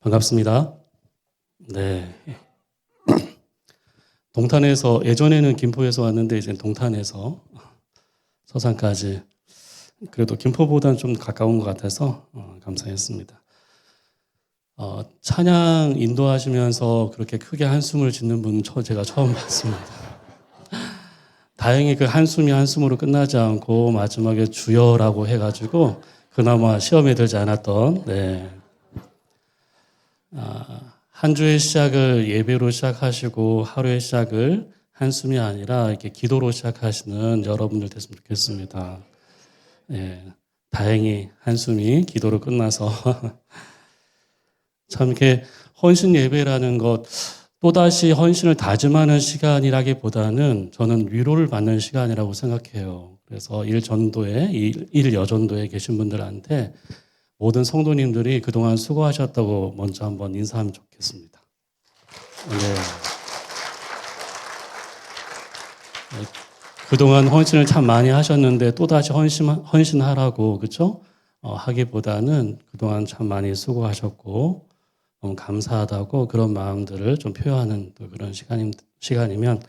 반갑습니다. 네. 동탄에서, 예전에는 김포에서 왔는데, 이제 동탄에서 서산까지. 그래도 김포보다는 좀 가까운 것 같아서 감사했습니다. 찬양 인도하시면서 그렇게 크게 한숨을 짓는 분 제가 처음 봤습니다. 다행히 그 한숨이 한숨으로 끝나지 않고 마지막에 주여라고 해가지고 그나마 시험에 들지 않았던, 네. 한 주의 시작을 예배로 시작하시고 하루의 시작을 한숨이 아니라 이렇게 기도로 시작하시는 여러분들 됐으면 좋겠습니다. 예, 다행히 한숨이 기도로 끝나서 참 이렇게 헌신 예배라는 것, 또다시 헌신을 다짐하는 시간이라기보다는 저는 위로를 받는 시간이라고 생각해요. 그래서 일 여전도에 계신 분들한테 모든 성도님들이 그동안 수고하셨다고 먼저 한번 인사하면 좋겠습니다. 네. 그동안 헌신을 참 많이 하셨는데 또다시 헌신하라고, 그렇죠? 하기보다는 그동안 참 많이 수고하셨고 너무 감사하다고 그런 마음들을 좀 표현하는 또 그런 시간이면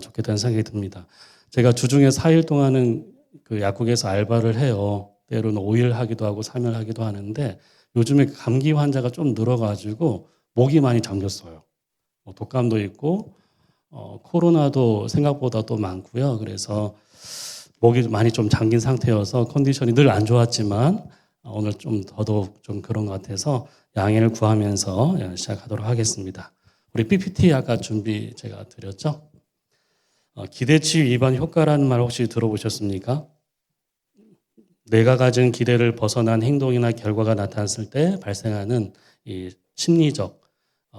좋겠다는 생각이 듭니다. 제가 주중에 4일 동안은 그 약국에서 알바를 해요. 때로는 5일 하기도 하고 3일 하기도 하는데 요즘에 감기 환자가 좀 늘어가지고 목이 많이 잠겼어요. 독감도 있고 코로나도 생각보다 또 많고요. 그래서 목이 많이 좀 잠긴 상태여서 컨디션이 늘 안 좋았지만 오늘 좀 더더욱 좀 그런 것 같아서 양해를 구하면서 시작하도록 하겠습니다. 우리 PPT 아까 준비 제가 드렸죠? 기대치 위반 효과라는 말 혹시 들어보셨습니까? 내가 가진 기대를 벗어난 행동이나 결과가 나타났을 때 발생하는 이 심리적,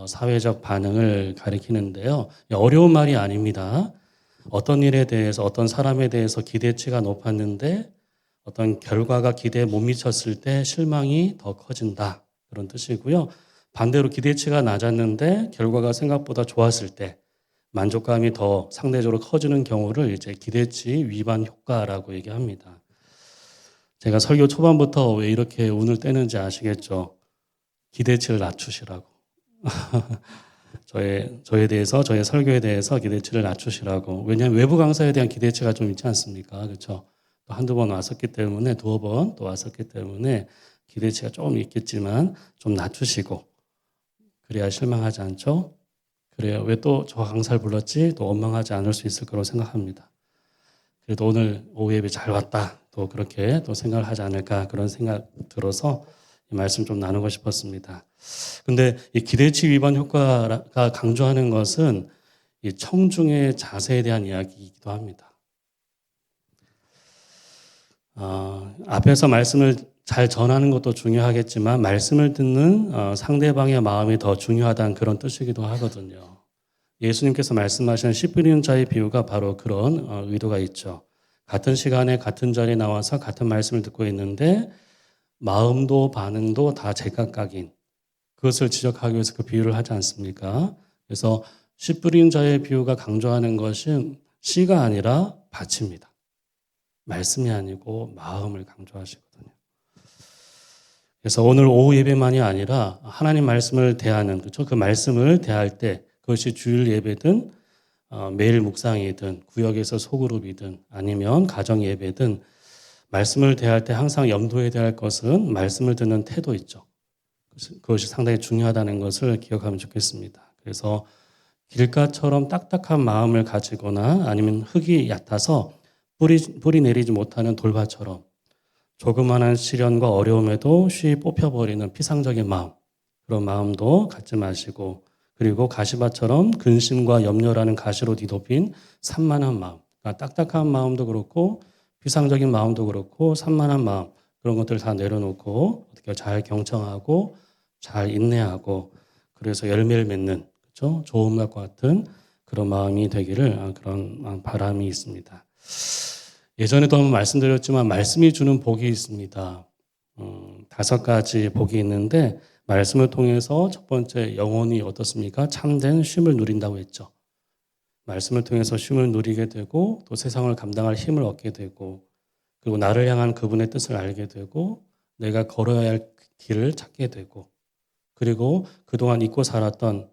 사회적 반응을 가리키는데요. 어려운 말이 아닙니다. 어떤 일에 대해서, 어떤 사람에 대해서 기대치가 높았는데 어떤 결과가 기대에 못 미쳤을 때 실망이 더 커진다. 그런 뜻이고요. 반대로 기대치가 낮았는데 결과가 생각보다 좋았을 때 만족감이 더 상대적으로 커지는 경우를 이제 기대치 위반 효과라고 얘기합니다. 제가 설교 초반부터 왜 이렇게 운을 떼는지 아시겠죠? 기대치를 낮추시라고. 저에 대해서, 저의 설교에 대해서 기대치를 낮추시라고. 왜냐하면 외부 강사에 대한 기대치가 좀 있지 않습니까? 그렇죠? 또 한두 번 왔었기 때문에, 두어 번 또 왔었기 때문에 기대치가 좀 있겠지만 좀 낮추시고, 그래야 실망하지 않죠? 그래야 왜 또 저 강사를 불렀지? 또 원망하지 않을 수 있을 거라고 생각합니다. 그래도 오늘 오후 예배 잘 왔다. 또 그렇게 또 생각을 하지 않을까 그런 생각 들어서 이 말씀 좀 나누고 싶었습니다. 근데 이 기대치 위반 효과가 강조하는 것은 이 청중의 자세에 대한 이야기이기도 합니다. 앞에서 말씀을 잘 전하는 것도 중요하겠지만 말씀을 듣는 상대방의 마음이 더 중요하다는 그런 뜻이기도 하거든요. 예수님께서 말씀하신 씨 뿌리는 자의 비유가 바로 그런 의도가 있죠. 같은 시간에 같은 자리에 나와서 같은 말씀을 듣고 있는데 마음도 반응도 다 제각각인 그것을 지적하기 위해서 그 비유를 하지 않습니까? 그래서 씨 뿌리는 자의 비유가 강조하는 것은 씨가 아니라 밭입니다. 말씀이 아니고 마음을 강조하시거든요. 그래서 오늘 오후 예배만이 아니라 하나님 말씀을 대하는, 그렇죠? 그 말씀을 대할 때 그것이 주일 예배든 매일 묵상이든 구역에서 소그룹이든 아니면 가정 예배든 말씀을 대할 때 항상 염두에 대야 할 것은 말씀을 듣는 태도 있죠. 그것이 상당히 중요하다는 것을 기억하면 좋겠습니다. 그래서 길가처럼 딱딱한 마음을 가지거나 아니면 흙이 얕아서 뿌리 내리지 못하는 돌밭처럼 조그마한 시련과 어려움에도 쉬이 뽑혀버리는 피상적인 마음, 그런 마음도 갖지 마시고 그리고 가시밭처럼 근심과 염려라는 가시로 뒤덮인 산만한 마음, 그러니까 딱딱한 마음도 그렇고 피상적인 마음도 그렇고 산만한 마음 그런 것들 다 내려놓고 어떻게 잘 경청하고 잘 인내하고 그래서 열매를 맺는 그렇죠? 좋은 것과 같은 그런 마음이 되기를 그런 바람이 있습니다. 예전에도 한번 말씀드렸지만 말씀이 주는 복이 있습니다. 5가지 복이 있는데 말씀을 통해서 첫 번째 영혼이 어떻습니까? 참된 쉼을 누린다고 했죠. 말씀을 통해서 쉼을 누리게 되고 또 세상을 감당할 힘을 얻게 되고 그리고 나를 향한 그분의 뜻을 알게 되고 내가 걸어야 할 길을 찾게 되고 그리고 그동안 잊고 살았던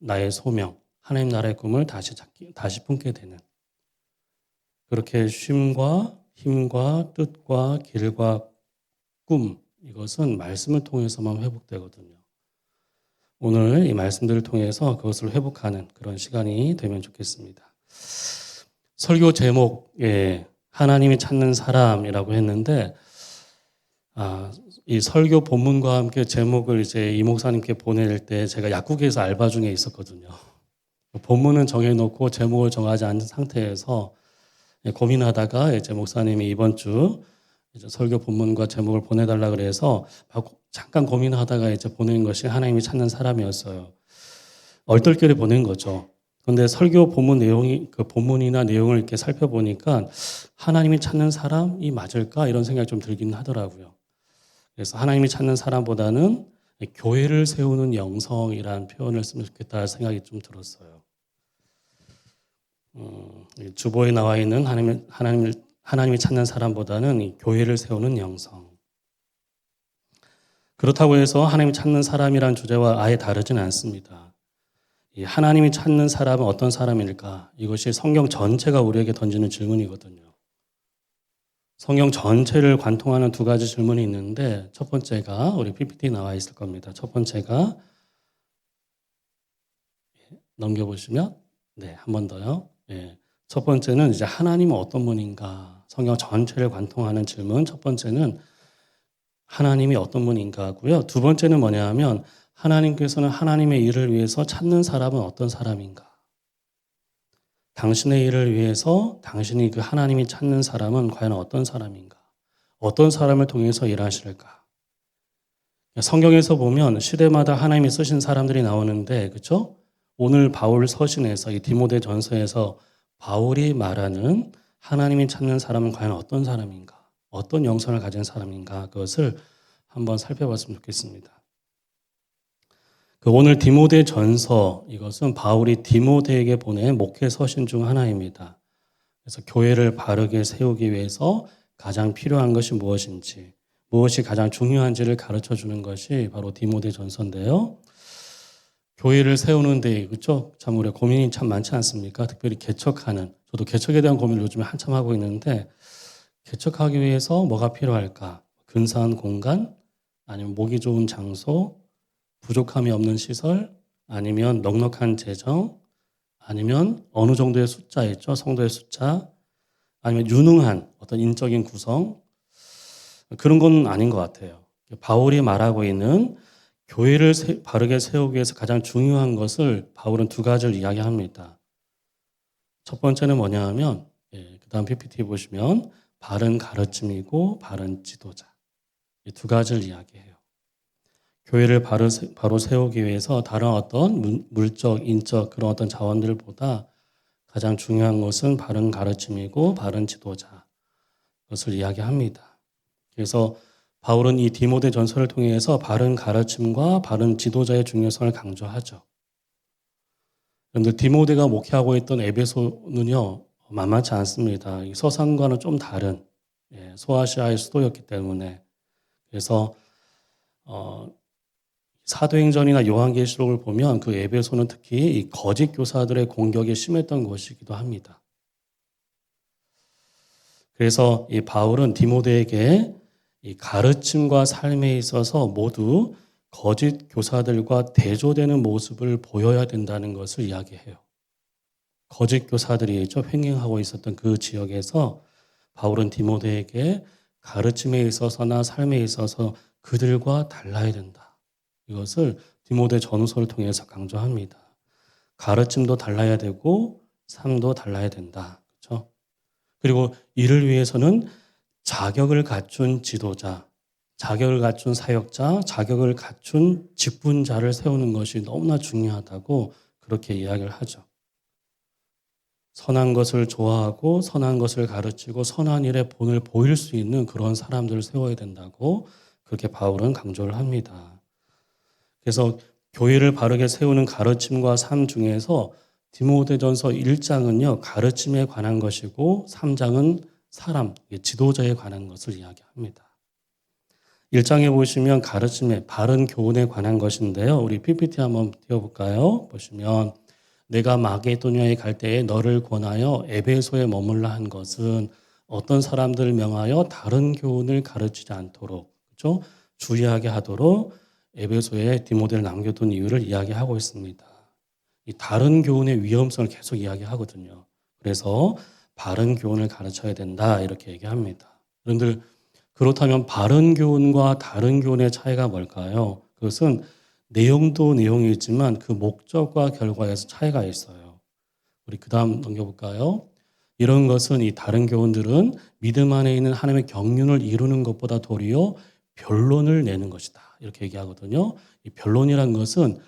나의 소명, 하나님 나라의 꿈을 다시 품게 되는, 그렇게 쉼과 힘과 뜻과 길과 꿈, 이것은 말씀을 통해서만 회복되거든요. 오늘 이 말씀들을 통해서 그것을 회복하는 그런 시간이 되면 좋겠습니다. 설교 제목에 하나님이 찾는 사람이라고 했는데, 이 설교 본문과 함께 제목을 이제 이 목사님께 보낼 때 제가 약국에서 알바 중에 있었거든요. 본문은 정해놓고 제목을 정하지 않은 상태에서 고민하다가 이제 목사님이 이번 주 이제 설교 본문과 제목을 보내달라 그래서 잠깐 고민하다가 이제 보낸 것이 하나님이 찾는 사람이었어요. 얼떨결에 보낸 거죠. 그런데 설교 본문 내용이, 그 본문이나 내용을 이렇게 살펴보니까 하나님이 찾는 사람이 맞을까? 이런 생각이 좀 들긴 하더라고요. 그래서 하나님이 찾는 사람보다는 교회를 세우는 영성이라는 표현을 쓰면 좋겠다 생각이 좀 들었어요. 주보에 나와 있는 하나님이 찾는 사람보다는 이 교회를 세우는 영성. 그렇다고 해서 하나님이 찾는 사람이란 주제와 아예 다르지는 않습니다. 이 하나님이 찾는 사람은 어떤 사람일까? 이것이 성경 전체가 우리에게 던지는 질문이거든요. 성경 전체를 관통하는 두 가지 질문이 있는데, 첫 번째가 우리 PPT에 나와 있을 겁니다. 첫 번째가 넘겨보시면, 네, 한 번 더요. 네. 첫 번째는 이제 하나님은 어떤 분인가? 성경 전체를 관통하는 질문. 첫 번째는 하나님이 어떤 분인가고요. 두 번째는 뭐냐 하면 하나님께서는 하나님의 일을 위해서 찾는 사람은 어떤 사람인가? 당신의 일을 위해서 당신이 그 하나님이 찾는 사람은 과연 어떤 사람인가? 어떤 사람을 통해서 일하실까? 성경에서 보면 시대마다 하나님이 쓰신 사람들이 나오는데, 그렇죠? 오늘 바울 서신에서 이 디모데 전서에서 바울이 말하는 하나님이 찾는 사람은 과연 어떤 사람인가? 어떤 영성을 가진 사람인가? 그것을 한번 살펴봤으면 좋겠습니다. 그 오늘 디모데 전서, 이것은 바울이 디모데에게 보낸 목회 서신 중 하나입니다. 그래서 교회를 바르게 세우기 위해서 가장 필요한 것이 무엇인지, 무엇이 가장 중요한지를 가르쳐 주는 것이 바로 디모데 전서인데요. 교회를 세우는데, 그렇죠? 참 우리가 고민이 참 많지 않습니까? 특별히 개척하는, 저도 개척에 대한 고민을 요즘에 한참 하고 있는데, 개척하기 위해서 뭐가 필요할까? 근사한 공간, 아니면 목이 좋은 장소, 부족함이 없는 시설, 아니면 넉넉한 재정, 아니면 어느 정도의 숫자 있죠? 성도의 숫자, 아니면 유능한 어떤 인적인 구성, 그런 건 아닌 것 같아요. 바울이 말하고 있는 교회를 바르게 세우기 위해서 가장 중요한 것을 바울은 두 가지를 이야기합니다. 첫 번째는 뭐냐 하면, 그 다음 PPT 보시면 바른 가르침이고 바른 지도자. 이 두 가지를 이야기해요. 교회를 바로 세우기 위해서 다른 어떤 물적, 인적 그런 어떤 자원들보다 가장 중요한 것은 바른 가르침이고 바른 지도자. 그것을 이야기합니다. 그래서 바울은 이 디모데 전서를 통해서 바른 가르침과 바른 지도자의 중요성을 강조하죠. 그런데 디모데가 목회하고 있던 에베소는요, 만만치 않습니다. 서산과는 좀 다른 소아시아의 수도였기 때문에, 그래서 사도행전이나 요한계시록을 보면 그 에베소는 특히 이 거짓 교사들의 공격이 심했던 곳이기도 합니다. 그래서 이 바울은 디모데에게 이 가르침과 삶에 있어서 모두 거짓 교사들과 대조되는 모습을 보여야 된다는 것을 이야기해요. 거짓 교사들이 횡행하고 있었던 그 지역에서 바울은 디모데에게 가르침에 있어서나 삶에 있어서 그들과 달라야 된다. 이것을 디모데 전서를 통해서 강조합니다. 가르침도 달라야 되고 삶도 달라야 된다. 그렇죠? 그리고 이를 위해서는 자격을 갖춘 지도자, 자격을 갖춘 사역자, 자격을 갖춘 직분자를 세우는 것이 너무나 중요하다고 그렇게 이야기를 하죠. 선한 것을 좋아하고 선한 것을 가르치고 선한 일에 본을 보일 수 있는 그런 사람들을 세워야 된다고 그렇게 바울은 강조를 합니다. 그래서 교회를 바르게 세우는 가르침과 삶 중에서 디모데전서 1장은요, 가르침에 관한 것이고 3장은 사람, 지도자에 관한 것을 이야기합니다. 1장에 보시면 가르침의 바른 교훈에 관한 것인데요. 우리 PPT 한번 띄워볼까요? 보시면 내가 마게도냐에 갈 때에 너를 권하여 에베소에 머물라 한 것은 어떤 사람들을 명하여 다른 교훈을 가르치지 않도록, 그렇죠? 주의하게 하도록 에베소에 디모데를 남겨둔 이유를 이야기하고 있습니다. 이 다른 교훈의 위험성을 계속 이야기하거든요. 그래서 바른 교훈을 가르쳐야 된다 이렇게 얘기합니다. 여러분들 그렇다면 바른 교훈과 다른 교훈의 차이가 뭘까요? 그것은 내용도 내용이지만 그 목적과 결과에서 차이가 있어요. 우리 그 다음 넘겨볼까요? 이런 것은 이 다른 교훈들은 믿음 안에 있는 하나님의 경륜을 이루는 것보다 도리어 변론을 내는 것이다. 이렇게 얘기하거든요. 이 변론이란 것은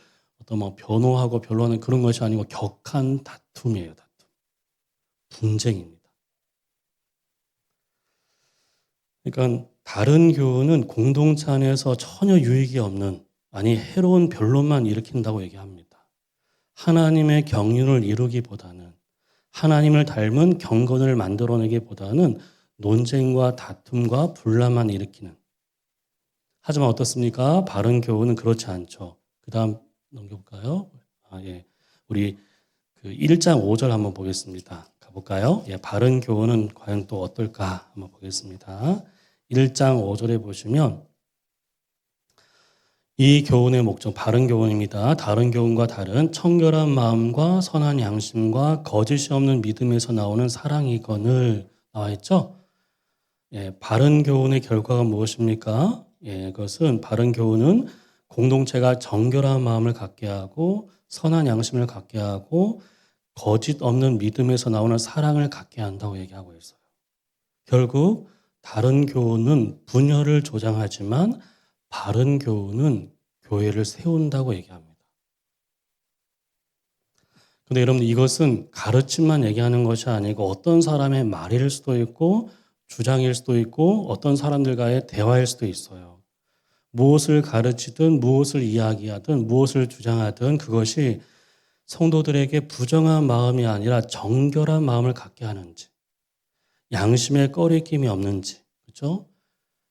어떤 뭐 변호하고 변론하는 그런 것이 아니고 격한 다툼이에요. 다툼. 분쟁입니다. 그러니까 다른 교훈은 공동체 안에서 전혀 유익이 없는, 아니 해로운 변론만 일으킨다고 얘기합니다. 하나님의 경륜을 이루기보다는, 하나님을 닮은 경건을 만들어내기보다는 논쟁과 다툼과 분란만 일으키는. 하지만 어떻습니까? 바른 교훈은 그렇지 않죠. 그 다음 넘겨볼까요? 예. 우리 그 1장 5절 한번 보겠습니다. 가볼까요? 예, 바른 교훈은 과연 또 어떨까 한번 보겠습니다. 1장 5절에 보시면 이 교훈의 목적, 바른 교훈입니다. 다른 교훈과 다른 청결한 마음과 선한 양심과 거짓이 없는 믿음에서 나오는 사랑이거늘 나와 있죠? 예, 바른 교훈의 결과가 무엇입니까? 예, 그것은 바른 교훈은 공동체가 정결한 마음을 갖게 하고 선한 양심을 갖게 하고 거짓 없는 믿음에서 나오는 사랑을 갖게 한다고 얘기하고 있어요. 결국 다른 교훈은 분열을 조장하지만 바른 교훈은 교회를 세운다고 얘기합니다. 근데 여러분 이것은 가르침만 얘기하는 것이 아니고 어떤 사람의 말일 수도 있고 주장일 수도 있고 어떤 사람들과의 대화일 수도 있어요. 무엇을 가르치든 무엇을 이야기하든 무엇을 주장하든 그것이 성도들에게 부정한 마음이 아니라 정결한 마음을 갖게 하는지, 양심에 꺼리낌이 없는지, 그렇죠?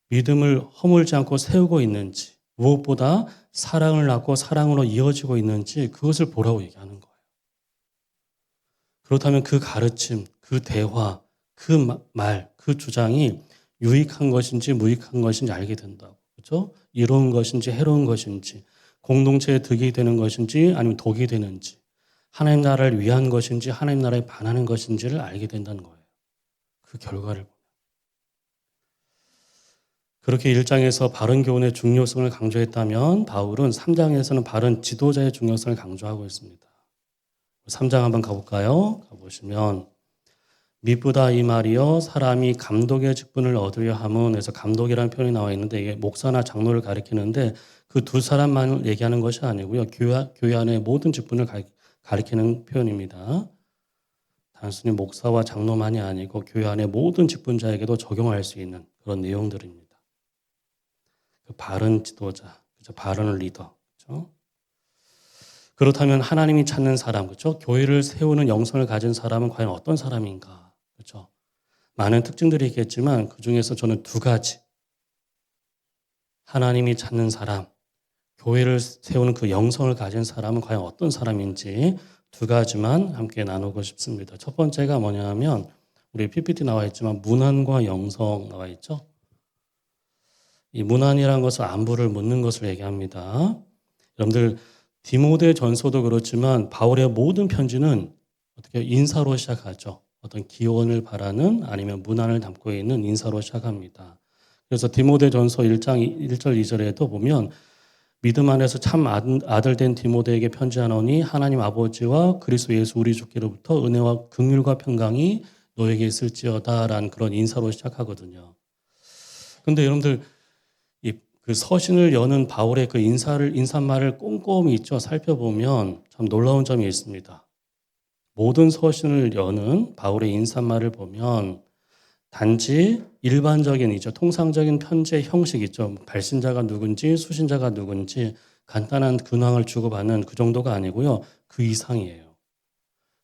믿음을 허물지 않고 세우고 있는지, 무엇보다 사랑을 낳고 사랑으로 이어지고 있는지 그것을 보라고 얘기하는 거예요. 그렇다면 그 가르침, 그 대화, 그 말, 그 주장이 유익한 것인지 무익한 것인지 알게 된다고. 그렇죠? 이로운 것인지 해로운 것인지, 공동체에 득이 되는 것인지 아니면 독이 되는지, 하나님 나라를 위한 것인지 하나님 나라에 반하는 것인지를 알게 된다는 거예요. 그 결과를 보면. 그렇게 1장에서 바른 교훈의 중요성을 강조했다면 바울은 3장에서는 바른 지도자의 중요성을 강조하고 있습니다. 3장 한번 가볼까요? 가보시면 미쁘다 이 말이요 사람이 감독의 직분을 얻으려 함은 에서 감독이라는 표현이 나와 있는데 이게 목사나 장로를 가리키는데 그 두 사람만 얘기하는 것이 아니고요. 교회 안의 모든 직분을 가리키는 표현입니다. 단순히 목사와 장로만이 아니고 교회 안의 모든 직분자에게도 적용할 수 있는 그런 내용들입니다. 그 바른 지도자, 그렇죠? 바른 리더, 그렇죠? 그렇다면 하나님이 찾는 사람, 그렇죠? 교회를 세우는 영성을 가진 사람은 과연 어떤 사람인가, 그렇죠? 많은 특징들이 있겠지만 그 중에서 저는 두 가지, 하나님이 찾는 사람, 교회를 세우는 그 영성을 가진 사람은 과연 어떤 사람인지 두 가지만 함께 나누고 싶습니다. 첫 번째가 뭐냐면 우리 PPT 나와 있지만 문안과 영성 나와 있죠. 이 문안이라는 것은 안부를 묻는 것을 얘기합니다. 여러분들 디모데 전서도 그렇지만 바울의 모든 편지는 어떻게 인사로 시작하죠. 어떤 기원을 바라는 아니면 문안을 담고 있는 인사로 시작합니다. 그래서 디모데 전서 1장 1절 2절에도 보면 믿음 안에서 참 아들 된 디모데에게 편지하노니 하나님 아버지와 그리스도 예수 우리 주께로부터 은혜와 긍휼과 평강이 너에게 있을지어다라는 그런 인사로 시작하거든요. 그런데 여러분들 그 서신을 여는 바울의 그 인사말을 꼼꼼히 있죠. 살펴보면 참 놀라운 점이 있습니다. 모든 서신을 여는 바울의 인사말을 보면 단지 일반적인 통상적인 편지의 형식 있죠. 발신자가 누군지 수신자가 누군지 간단한 근황을 주고받는 그 정도가 아니고요. 그 이상이에요.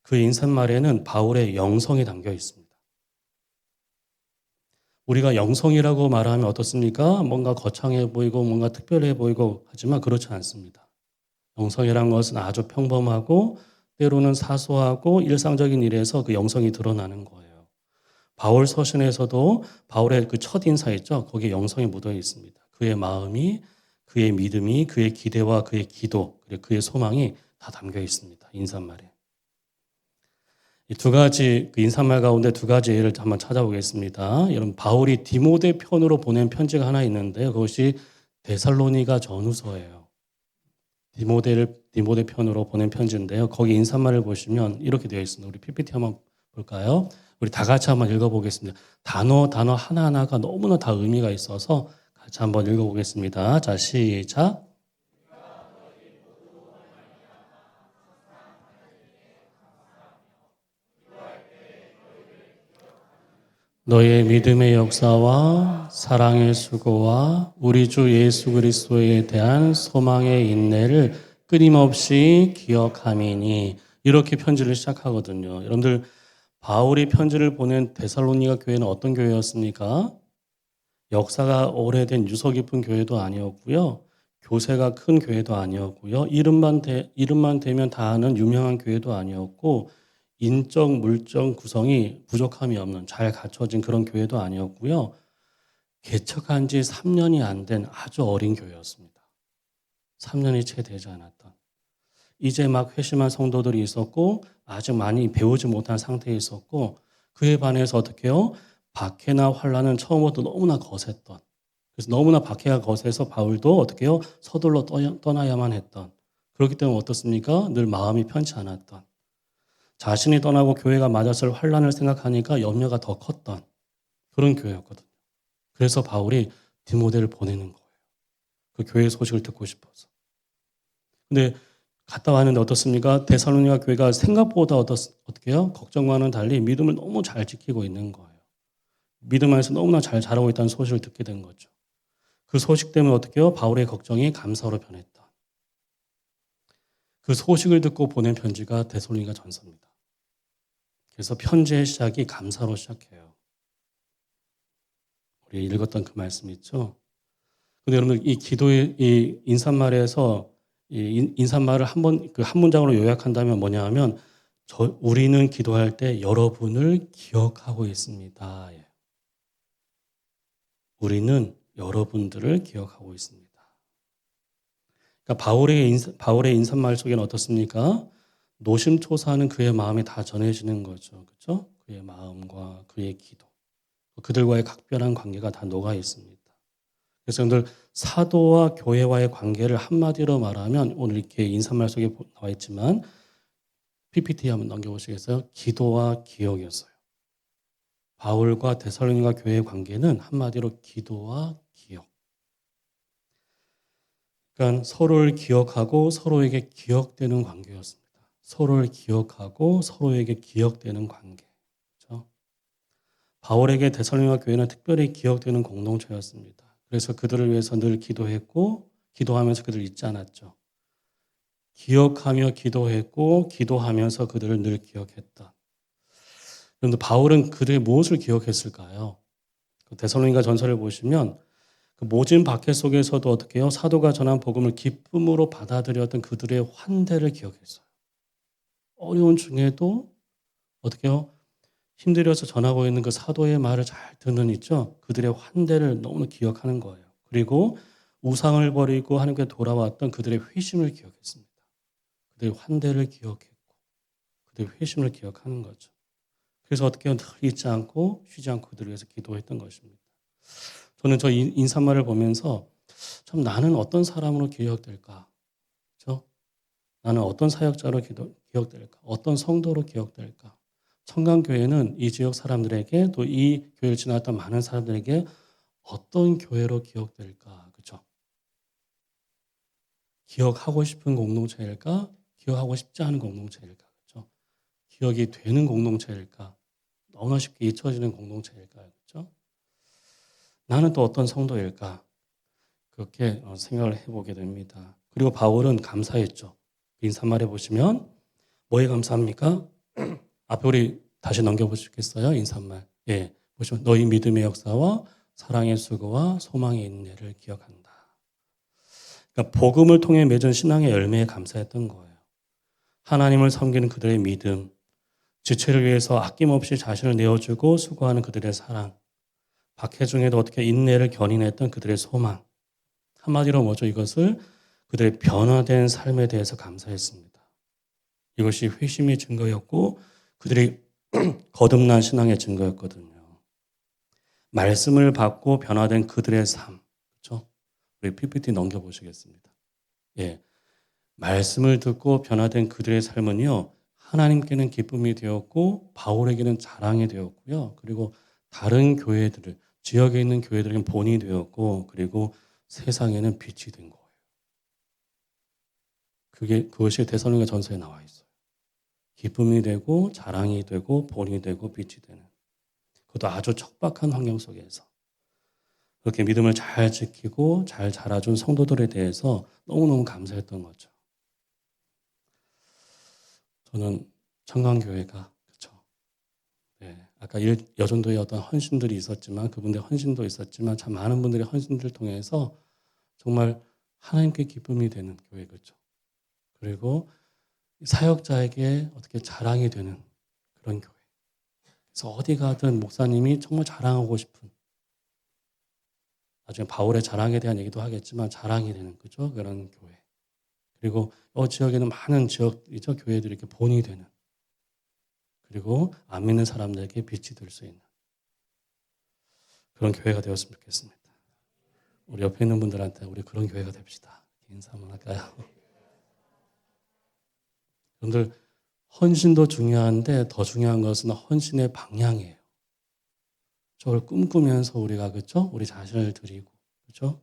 그 인사말에는 바울의 영성이 담겨 있습니다. 우리가 영성이라고 말하면 어떻습니까? 뭔가 거창해 보이고 뭔가 특별해 보이고 하지만 그렇지 않습니다. 영성이란 것은 아주 평범하고 때로는 사소하고 일상적인 일에서 그 영성이 드러나는 거예요. 바울 서신에서도 바울의 그 첫 인사 있죠? 거기에 영성이 묻어 있습니다. 그의 마음이, 그의 믿음이, 그의 기대와 그의 기도, 그리고 그의 소망이 다 담겨 있습니다. 인사말에. 이 두 가지 그 인사말 가운데 두 가지 예를 한번 찾아보겠습니다. 여러분 바울이 디모데 편으로 보낸 편지가 하나 있는데요. 그것이 데살로니가 전후서예요. 디모데 편으로 보낸 편지인데요. 거기 인사말을 보시면 이렇게 되어 있습니다. 우리 PPT 한번 볼까요? 우리 다 같이 한번 읽어보겠습니다. 단어 하나하나가 너무나 다 의미가 있어서 같이 한번 읽어보겠습니다. 자, 시작. 너의 믿음의 역사와 사랑의 수고와 우리 주 예수 그리스도에 대한 소망의 인내를 끊임없이 기억함이니 이렇게 편지를 시작하거든요. 여러분들 바울이 편지를 보낸 데살로니가 교회는 어떤 교회였습니까? 역사가 오래된 유서 깊은 교회도 아니었고요. 교세가 큰 교회도 아니었고요. 이름만 대면 다 아는 유명한 교회도 아니었고 인적, 물적 구성이 부족함이 없는 잘 갖춰진 그런 교회도 아니었고요. 개척한 지 3년이 안 된 아주 어린 교회였습니다. 3년이 채 되지 않았던. 이제 막 회심한 성도들이 있었고 아직 많이 배우지 못한 상태에 있었고 그에 반해서 어떻게 해요? 박해나 환란은 처음부터 너무나 거셌던. 그래서 너무나 박해가 거세서 바울도 어떻게 해요? 서둘러 떠나야만 했던. 그렇기 때문에 어떻습니까? 늘 마음이 편치 않았던. 자신이 떠나고 교회가 맞았을 환란을 생각하니까 염려가 더 컸던 그런 교회였거든요. 그래서 바울이 디모데를 보내는 거예요. 그 교회의 소식을 듣고 싶어서. 근데 갔다 왔는데 어떻습니까? 데살로니가 교회가 생각보다 어떻게 해요? 걱정과는 달리 믿음을 너무 잘 지키고 있는 거예요. 믿음 안에서 너무나 잘 자라고 있다는 소식을 듣게 된 거죠. 그 소식 때문에 어떻게 해요? 바울의 걱정이 감사로 변했다. 그 소식을 듣고 보낸 편지가 데살로니가 전서입니다. 그래서 편지의 시작이 감사로 시작해요. 우리 읽었던 그 말씀 있죠? 근데 여러분 이 기도의 이 인사말에서 이 인사말을 한 문장으로 요약한다면 뭐냐 하면 우리는 기도할 때 여러분을 기억하고 있습니다. 우리는 여러분들을 기억하고 있습니다. 그러니까 바울의 인사말 속에는 어떻습니까? 노심초사하는 그의 마음이 다 전해지는 거죠. 그렇죠? 그의 마음과 그의 기도. 그들과의 각별한 관계가 다 녹아 있습니다. 그래서 여러분들 사도와 교회와의 관계를 한마디로 말하면 오늘 이렇게 인사말 속에 나와 있지만 PPT 한번 넘겨보시겠어요? 기도와 기억이었어요. 바울과 데살로니가 교회의 관계는 한마디로 기도와 기억. 그러니까 서로를 기억하고 서로에게 기억되는 관계였습니다. 서로를 기억하고 서로에게 기억되는 관계. 그렇죠? 바울에게 데살로니가 교회는 특별히 기억되는 공동체였습니다. 그래서 그들을 위해서 늘 기도했고 기도하면서 그들을 잊지 않았죠. 기억하며 기도했고 기도하면서 그들을 늘 기억했다. 그런데 바울은 그들의 무엇을 기억했을까요? 데살로니가 전서를 보시면 그 모진 박해 속에서도 어떻게 해요? 사도가 전한 복음을 기쁨으로 받아들였던 그들의 환대를 기억했어요. 어려운 중에도 어떻게 해요? 힘들어서 전하고 있는 그 사도의 말을 잘 듣는 있죠. 그들의 환대를 너무나 기억하는 거예요. 그리고 우상을 버리고 하나님께 돌아왔던 그들의 회심을 기억했습니다. 그들의 환대를 기억했고 그들의 회심을 기억하는 거죠. 그래서 어떻게 늘 잊지 않고 쉬지 않고 그들을 위해서 기도했던 것입니다. 저는 저 인사말을 보면서 참 나는 어떤 사람으로 기억될까? 그렇죠? 나는 어떤 사역자로 기억될까? 어떤 성도로 기억될까? 청강교회는 이 지역 사람들에게 또 이 교회를 지나왔던 많은 사람들에게 어떤 교회로 기억될까? 그렇죠? 기억하고 싶은 공동체일까? 기억하고 싶지 않은 공동체일까? 그렇죠? 기억이 되는 공동체일까? 너무나 쉽게 잊혀지는 공동체일까요? 그렇죠? 나는 또 어떤 성도일까? 그렇게 생각을 해보게 됩니다. 그리고 바울은 감사했죠. 인사말에 보시면 뭐에 감사합니까? 앞에 우리 다시 넘겨보시겠어요? 인사말. 예, 보시면 너희 믿음의 역사와 사랑의 수고와 소망의 인내를 기억한다. 그러니까 복음을 통해 맺은 신앙의 열매에 감사했던 거예요. 하나님을 섬기는 그들의 믿음, 지체를 위해서 아낌없이 자신을 내어주고 수고하는 그들의 사랑, 박해 중에도 어떻게 인내를 견인했던 그들의 소망. 한마디로 뭐죠? 이것을 그들의 변화된 삶에 대해서 감사했습니다. 이것이 회심의 증거였고 그들의 거듭난 신앙의 증거였거든요. 말씀을 받고 변화된 그들의 삶. 그렇죠? 우리 PPT 넘겨보시겠습니다. 예. 말씀을 듣고 변화된 그들의 삶은요. 하나님께는 기쁨이 되었고 바울에게는 자랑이 되었고요. 그리고 다른 교회들, 지역에 있는 교회들에게는 본이 되었고 그리고 세상에는 빛이 된 거예요. 그것이 데살로니가 전서에 나와 있어요. 기쁨이 되고 자랑이 되고 본이 되고 빛이 되는. 그것도 아주 척박한 환경 속에서. 그렇게 믿음을 잘 지키고 잘 자라준 성도들에 대해서 너무너무 감사했던 거죠. 저는 청강교회가 그렇죠. 네, 아까 여전도에 어떤 헌신들이 있었지만 그분들의 헌신도 있었지만 참 많은 분들의 헌신들을 통해서 정말 하나님께 기쁨이 되는 교회 그렇죠. 그리고 사역자에게 어떻게 자랑이 되는 그런 교회. 그래서 어디 가든 목사님이 정말 자랑하고 싶은 나중에 바울의 자랑에 대한 얘기도 하겠지만 자랑이 되는 그죠 그런 교회. 그리고 지역에는 많은 지역이죠 교회들이 이렇게 본이 되는 그리고 안 믿는 사람들에게 빛이 될 수 있는 그런 교회가 되었으면 좋겠습니다. 우리 옆에 있는 분들한테 우리 그런 교회가 됩시다. 인사 한번 할까요? 여러분들 헌신도 중요한데 더 중요한 것은 헌신의 방향이에요. 저걸 꿈꾸면서 우리가 그렇죠? 우리 자신을 드리고 그렇죠?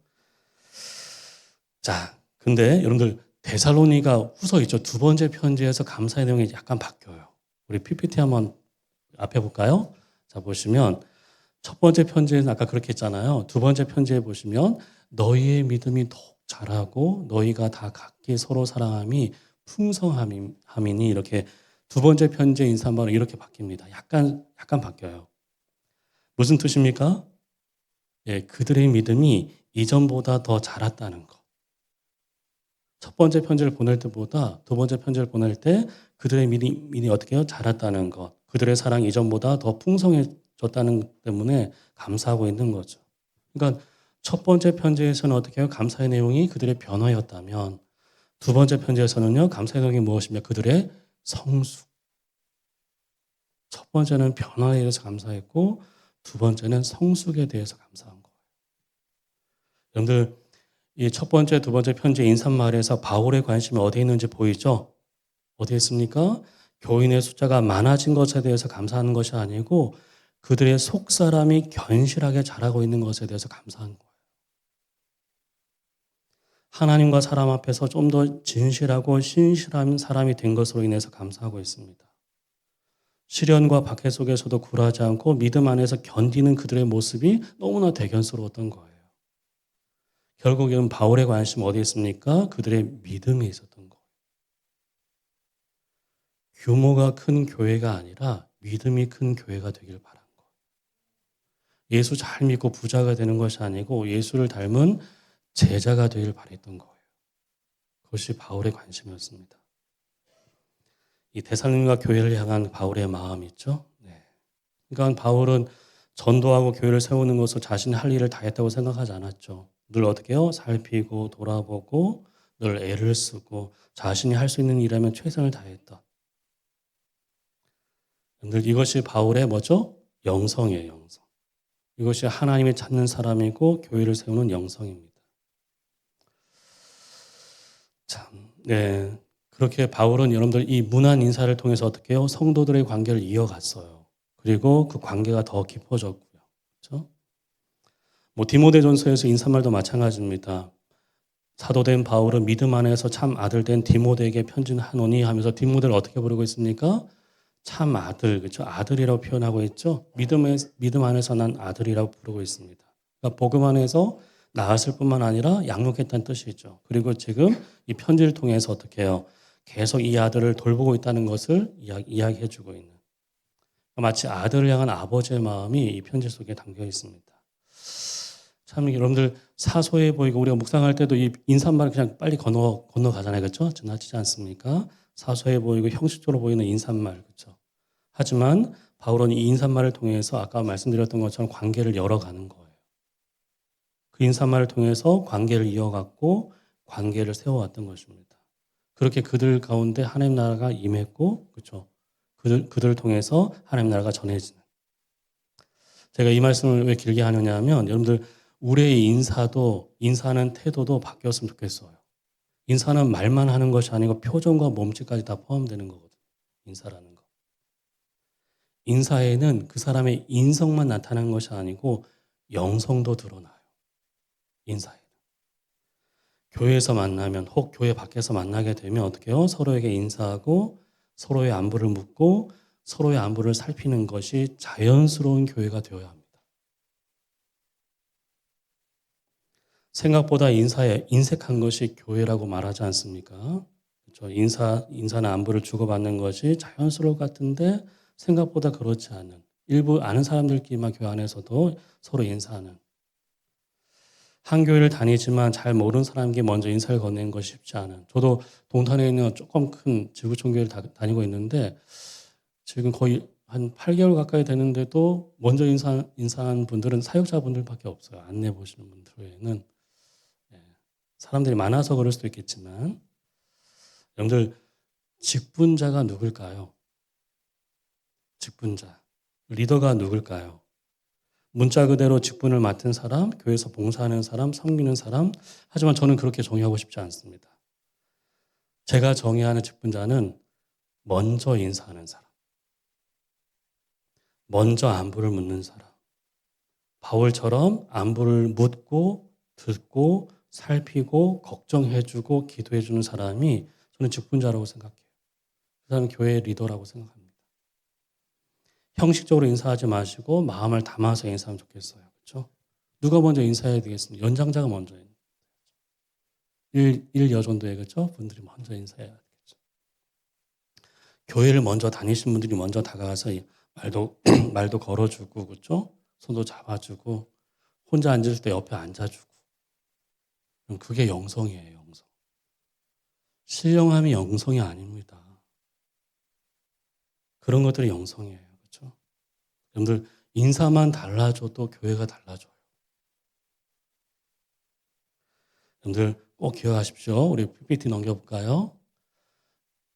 자, 근데 여러분들 데살로니가 후서 있죠. 두 번째 편지에서 감사의 내용이 약간 바뀌어요. 우리 PPT 한번 앞에 볼까요? 자, 보시면 첫 번째 편지에는 아까 그렇게 했잖아요. 두 번째 편지에 보시면 너희의 믿음이 더욱 자라고 너희가 다 각기 서로 사랑함이 풍성함이니 이렇게 두 번째 편지의 인사말은 이렇게 바뀝니다. 약간 바뀌어요. 무슨 뜻입니까? 예, 그들의 믿음이 이전보다 더 자랐다는 것. 첫 번째 편지를 보낼 때보다 두 번째 편지를 보낼 때 그들의 믿음이 어떻게 해요? 자랐다는 것. 그들의 사랑이 이전보다 더 풍성해졌다는 때문에 감사하고 있는 거죠. 그러니까 첫 번째 편지에서는 어떻게 해요? 감사의 내용이 그들의 변화였다면 두 번째 편지에서는요. 감사의 내용이 무엇이며 그들의 성숙. 첫 번째는 변화에 대해서 감사했고 두 번째는 성숙에 대해서 감사한 거예요. 여러분들 이 첫 번째, 두 번째 편지의 인사말에서 바울의 관심이 어디에 있는지 보이죠? 어디에 있습니까? 교인의 숫자가 많아진 것에 대해서 감사하는 것이 아니고 그들의 속사람이 견실하게 자라고 있는 것에 대해서 감사한 거예요. 하나님과 사람 앞에서 좀 더 진실하고 신실한 사람이 된 것으로 인해서 감사하고 있습니다. 시련과 박해 속에서도 굴하지 않고 믿음 안에서 견디는 그들의 모습이 너무나 대견스러웠던 거예요. 결국에는 바울의 관심 어디에 있습니까? 그들의 믿음에 있었던 거예요. 규모가 큰 교회가 아니라 믿음이 큰 교회가 되길 바란 거예요. 예수 잘 믿고 부자가 되는 것이 아니고 예수를 닮은 제자가 되길 바랬던 거예요. 그것이 바울의 관심이었습니다. 이 데살로니가 교회를 향한 바울의 마음이 있죠. 네. 그러니까 바울은 전도하고 교회를 세우는 것으로 자신이 할 일을 다 했다고 생각하지 않았죠. 늘 어떻게 해요? 살피고 돌아보고 늘 애를 쓰고 자신이 할 수 있는 일이라면 최선을 다했던. 늘 이것이 바울의 뭐죠? 영성이에요. 영성. 이것이 하나님이 찾는 사람이고 교회를 세우는 영성입니다. 참, 네. 그렇게 바울은 여러분들 이 문안 인사를 통해서 어떻게 해요? 성도들의 관계를 이어갔어요. 그리고 그 관계가 더 깊어졌고요. 그렇죠? 뭐 디모데전서에서 인사말도 마찬가지입니다. 사도된 바울은 믿음 안에서 참 아들 된 디모데에게 편지하노니 하면서 디모데를 어떻게 부르고 있습니까? 참 아들, 그렇죠? 아들이라고 표현하고 있죠. 믿음 안에서 난 아들이라고 부르고 있습니다. 그러니까 복음 안에서 낳았을 뿐만 아니라 양육했다는 뜻이죠. 그리고 지금 이 편지를 통해서 어떻게 해요? 계속 이 아들을 돌보고 있다는 것을 이야기해주고 있는. 마치 아들을 향한 아버지의 마음이 이 편지 속에 담겨 있습니다. 참 여러분들 사소해 보이고 우리가 묵상할 때도 이 인사말을 그냥 빨리 건너가잖아요. 그렇죠? 지나치지 않습니까? 사소해 보이고 형식적으로 보이는 인사말. 그렇죠? 하지만 바울은 이 인사말을 통해서 아까 말씀드렸던 것처럼 관계를 열어가는 거예요. 그 인사말을 통해서 관계를 이어갔고 관계를 세워왔던 것입니다. 그렇게 그들 가운데 하나님 나라가 임했고, 그렇죠? 그들을 통해서 하나님 나라가 전해지는. 제가 이 말씀을 왜 길게 하느냐 하면 여러분들 우리의 인사하는 태도도 바뀌었으면 좋겠어요. 인사는 말만 하는 것이 아니고 표정과 몸짓까지 다 포함되는 거거든요. 인사라는 거. 인사에는 그 사람의 인성만 나타나는 것이 아니고 영성도 드러나요. 인사에는. 교회에서 만나면 혹 교회 밖에서 만나게 되면 어떻게 해요? 서로에게 인사하고 서로의 안부를 묻고 서로의 안부를 살피는 것이 자연스러운 교회가 되어야 합니다. 생각보다 인사에 인색한 것이 교회라고 말하지 않습니까? 그렇죠? 인사나 안부를 주고받는 것이 자연스러울 것 같은데 생각보다 그렇지 않은 일부 아는 사람들끼리만 교회 안에서도 서로 인사하는 한 교회를 다니지만 잘 모르는 사람에게 먼저 인사를 건네는 것이 쉽지 않은 저도 동탄에 있는 조금 큰 지구촌 교회를 다니고 있는데 지금 거의 한 8개월 가까이 되는데도 먼저 인사한 분들은 사역자분들밖에 없어요. 안내 보시는 분들 외에는. 사람들이 많아서 그럴 수도 있겠지만 여러분들 직분자가 누굴까요? 직분자. 리더가 누굴까요? 문자 그대로 직분을 맡은 사람, 교회에서 봉사하는 사람, 섬기는 사람. 하지만 저는 그렇게 정의하고 싶지 않습니다. 제가 정의하는 직분자는 먼저 인사하는 사람. 먼저 안부를 묻는 사람. 바울처럼 안부를 묻고 듣고 살피고 걱정해주고 기도해주는 사람이 저는 직분자라고 생각해요. 그 사람은 교회의 리더라고 생각합니다. 형식적으로 인사하지 마시고 마음을 담아서 인사하면 좋겠어요. 그렇죠? 누가 먼저 인사해야 되겠습니까? 연장자가 먼저 해야 돼요. 일 여전도에 그렇죠? 분들이 먼저 인사해야 되겠죠. 교회를 먼저 다니신 분들이 먼저 다가가서 말도 걸어주고 그렇죠? 손도 잡아주고 혼자 앉을 때 옆에 앉아주고 그게 영성이에요. 영성. 신령함이 영성이 아닙니다. 그런 것들이 영성이에요. 그렇죠? 여러분들 인사만 달라져도 교회가 달라져요. 여러분들 꼭 기억하십시오. 우리 PPT 넘겨볼까요?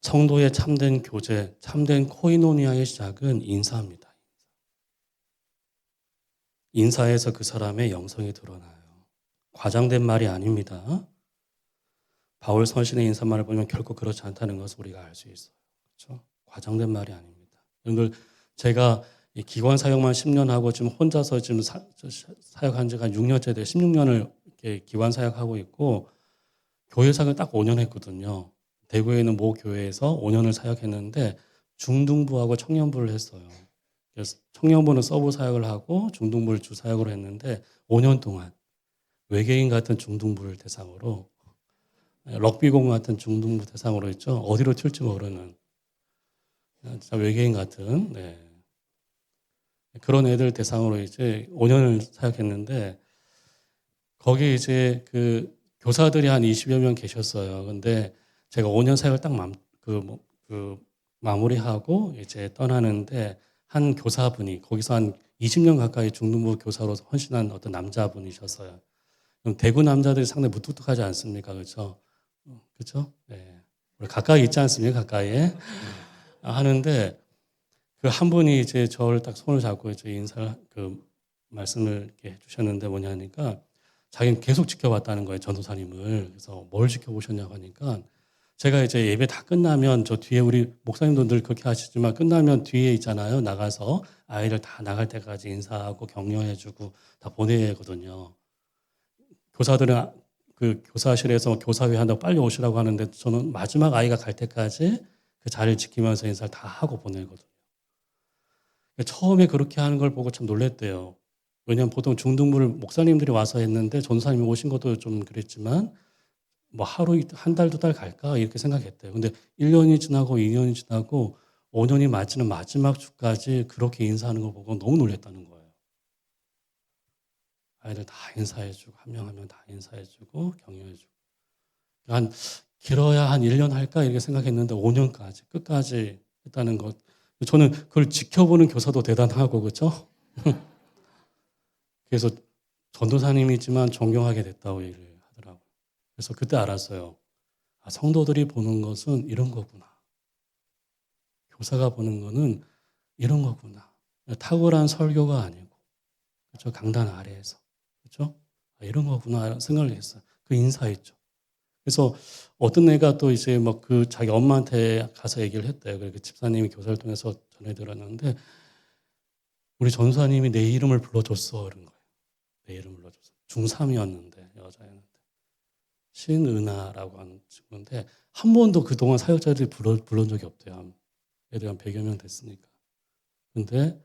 성도의 참된 교제, 참된 코이노니아의 시작은 인사입니다. 인사에서 그 사람의 영성이 드러나요. 과장된 말이 아닙니다. 바울 선신의 인사말을 보면 결코 그렇지 않다는 것을 우리가 알 수 있어요. 그렇죠? 과장된 말이 아닙니다. 여러분들 제가 기관 사역만 10년 하고 지금 혼자서 지금 사역한 지가 6년째 돼 16년을 이렇게 기관 사역하고 있고 교회 사역을 딱 5년 했거든요. 대구에 있는 모 교회에서 5년을 사역했는데 중등부하고 청년부를 했어요. 그래서 청년부는 서브 사역을 하고 중등부를 주 사역으로 했는데 5년 동안 외계인 같은 중등부를 대상으로 럭비공 같은 중등부 대상으로 있죠. 어디로 튈지 모르는 진짜 외계인 같은 그런 애들 대상으로 이제 5년을 사역했는데 거기 이제 그 교사들이 한 20여 명 계셨어요. 근데 제가 5년 사역을 딱 마무리하고 이제 떠나는데 한 교사분이 거기서 한 20년 가까이 중등부 교사로 헌신한 어떤 남자분이셨어요. 그럼 대구 남자들이 상당히 무뚝뚝하지 않습니까? 그렇죠? 그렇죠? 네. 우리 가까이 있지 않습니까? 가까이에 하는데 그 한 분이 이제 저를 딱 손을 잡고 이제 말씀을 이렇게 해주셨는데 뭐냐니까 자기는 계속 지켜봤다는 거예요. 전도사님을. 그래서 뭘 지켜보셨냐고 하니까 제가 이제 예배 다 끝나면 저 뒤에 우리 목사님도 늘 그렇게 하시지만 끝나면 뒤에 있잖아요. 나가서 아이들 다 나갈 때까지 인사하고 격려해주고 다 보내야 하거든요. 교사들은 그 교사실에서 교사회 한다고 빨리 오시라고 하는데 저는 마지막 아이가 갈 때까지 그 자리를 지키면서 인사를 다 하고 보내거든요. 처음에 그렇게 하는 걸 보고 참 놀랬대요. 왜냐하면 보통 중등부를 목사님들이 와서 했는데 전도사님이 오신 것도 좀 그랬지만 뭐 하루 한 달, 두 달 갈까 이렇게 생각했대요. 근데 1년이 지나고 2년이 지나고 5년이 마치는 마지막 주까지 그렇게 인사하는 거 보고 너무 놀랐다는 거예요. 아이들 다 인사해주고 한 명 한 명 다 인사해주고 격려해주고 길어야 한 1년 할까 이렇게 생각했는데 5년까지 끝까지 했다는 것. 저는 그걸 지켜보는 교사도 대단하고 그렇죠? 그래서 전도사님이지만 존경하게 됐다고 얘기를 하더라고요. 그래서 그때 알았어요. 성도들이 보는 것은 이런 거구나. 교사가 보는 거는 이런 거구나. 탁월한 설교가 아니고, 그렇죠? 강단 아래에서, 그렇죠? 이런 거구나 생각을 했어요. 그 인사했죠. 그래서 어떤 애가 또 이제 막 그 자기 엄마한테 가서 얘기를 했대요. 그 집사님이 교사를 통해서 전해 들었는데 우리 전사님이 내 이름을 불러줬어 그런 거예요. 내 이름을 불러줬어. 중3이었는데 여자였는데 신은아라고 하는 친구인데 한 번도 그동안 사역자들이 불러온 적이 없대요. 애들 한 100여 명 됐으니까. 근데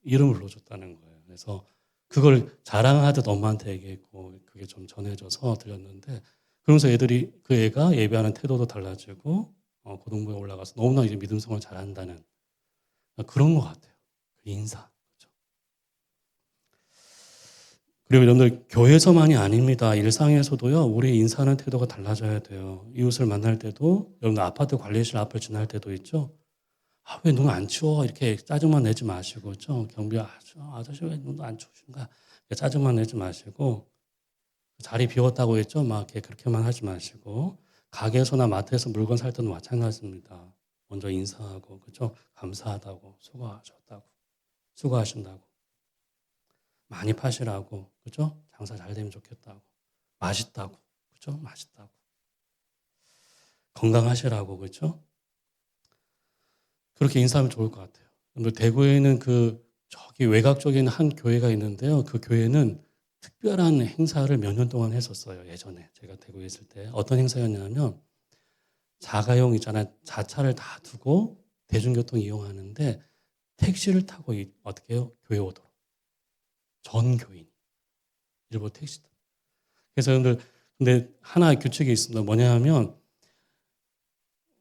이름을 불러줬다는 거예요. 그래서 그걸 자랑하듯 엄마한테 얘기했고 그게 좀 전해져서 들렸는데 그러면서 애들이 그 애가 예배하는 태도도 달라지고 고등부에 올라가서 너무나 이제 믿음 생활을 잘한다는 그런 것 같아요. 그 인사. 그렇죠? 그리고 여러분들 교회에서만이 아닙니다. 일상에서도요. 우리 인사하는 태도가 달라져야 돼요. 이웃을 만날 때도 여러분 아파트 관리실 앞을 지날 때도 있죠. 왜 눈 안 치워? 이렇게 짜증만 내지 마시고 그렇죠? 경비 아저씨 왜 눈도 안 치우신가? 짜증만 내지 마시고 자리 비웠다고 했죠? 막 그렇게만 하지 마시고 가게에서나 마트에서 물건 살 때도 마찬가지입니다. 먼저 인사하고 그렇죠? 감사하다고 수고하셨다고 수고하신다고 많이 파시라고 그렇죠? 장사 잘 되면 좋겠다고 맛있다고 그렇죠? 맛있다고 건강하시라고 그렇죠? 그렇게 인사하면 좋을 것 같아요. 근데 대구에는 저기 외곽쪽에 있는 한 교회가 있는데요. 그 교회는 특별한 행사를 몇 년 동안 했었어요. 예전에 제가 대구에 있을 때 어떤 행사였냐면 자가용 있잖아요. 자차를 다 두고 대중교통 이용하는데 택시를 타고 어떻게 해요? 교회 오도록. 전 교인. 일부 택시들. 그래서 여러분들 근데 하나 규칙이 있습니다. 뭐냐 하면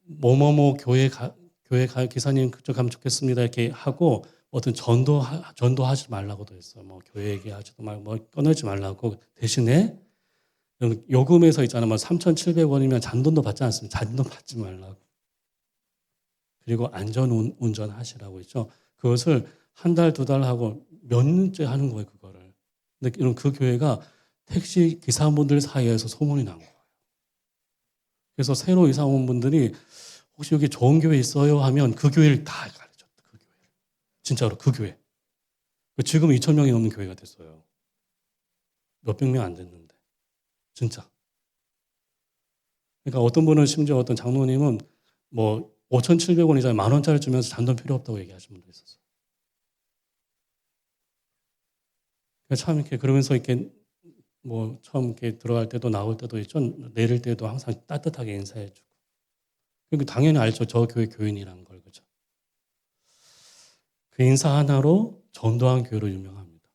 뭐뭐뭐 교회 기사님 그쪽 가면 좋겠습니다. 이렇게 하고 어떤 전도하지 말라고도 했어요. 뭐 교회 얘기하지도 말고 뭐 꺼내지 말라고 대신에 요금에서 있잖아요. 뭐 3,700원이면 잔돈도 받지 않습니다. 잔돈 받지 말라고. 그리고 안전 운전하시라고 했죠. 그것을 한 달, 2달 하고 몇 년째 하는 거예요, 그거를. 근데 그 교회가 택시 기사분들 사이에서 소문이 난 거예요. 그래서 새로 이사 온 분들이 혹시 여기 좋은 교회 있어요? 하면 그 교회를 다 가르쳤다. 그 교회를. 진짜로 그 교회. 지금 2,000명이 넘는 교회가 됐어요. 몇백 명 안 됐는데. 진짜. 그러니까 어떤 분은 심지어 어떤 장로님은 뭐 5,700원이잖아요. 10,000원짜리 주면서 잔돈 필요 없다고 얘기하시는 분도 있었어요. 참 이렇게 그러면서 이렇게 뭐 처음 이렇게 들어갈 때도 나올 때도 있죠. 내릴 때도 항상 따뜻하게 인사해주고. 그리고 당연히 알죠. 저 교회 교인이라는 걸. 그죠. 그 인사 하나로 전도한 교회로 유명합니다.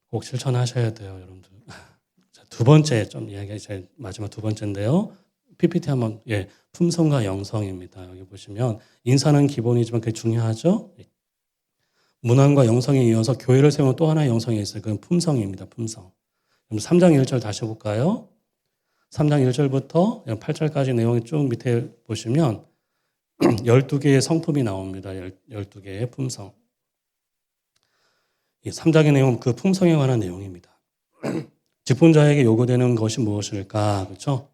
꼭 실천하셔야 돼요, 여러분들. 자, 두 번째 좀 이야기가 제 마지막 두 번째인데요. PPT 한번 품성과 영성입니다. 여기 보시면 인사는 기본이지만 그게 중요하죠. 문안과 영성에 이어서 교회를 세우는 또 하나의 영성이 있어요. 그건 품성입니다. 품성. 그럼 3장 1절 다시 볼까요? 3장 1절부터 8절까지 내용이 쭉 밑에 보시면 12개의 성품이 나옵니다. 12개의 품성. 이 3장의 내용은 그 품성에 관한 내용입니다. 직분자에게 요구되는 것이 무엇일까? 그렇죠?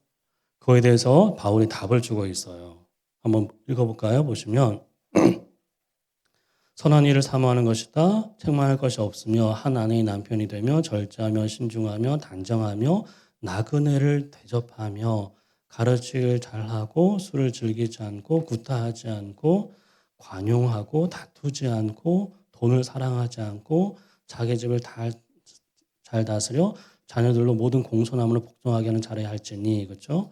그거에 대해서 바울이 답을 주고 있어요. 한번 읽어볼까요? 보시면 선한 일을 사모하는 것이다. 책망할 것이 없으며 한 아내의 남편이 되며 절제하며 신중하며 단정하며 나그네를 대접하며 가르치기를 잘하고 술을 즐기지 않고 구타하지 않고 관용하고 다투지 않고 돈을 사랑하지 않고 자기 집을 잘 다스려 자녀들로 모든 공손함으로 복종하게 하는 잘해야 할지니 그렇죠?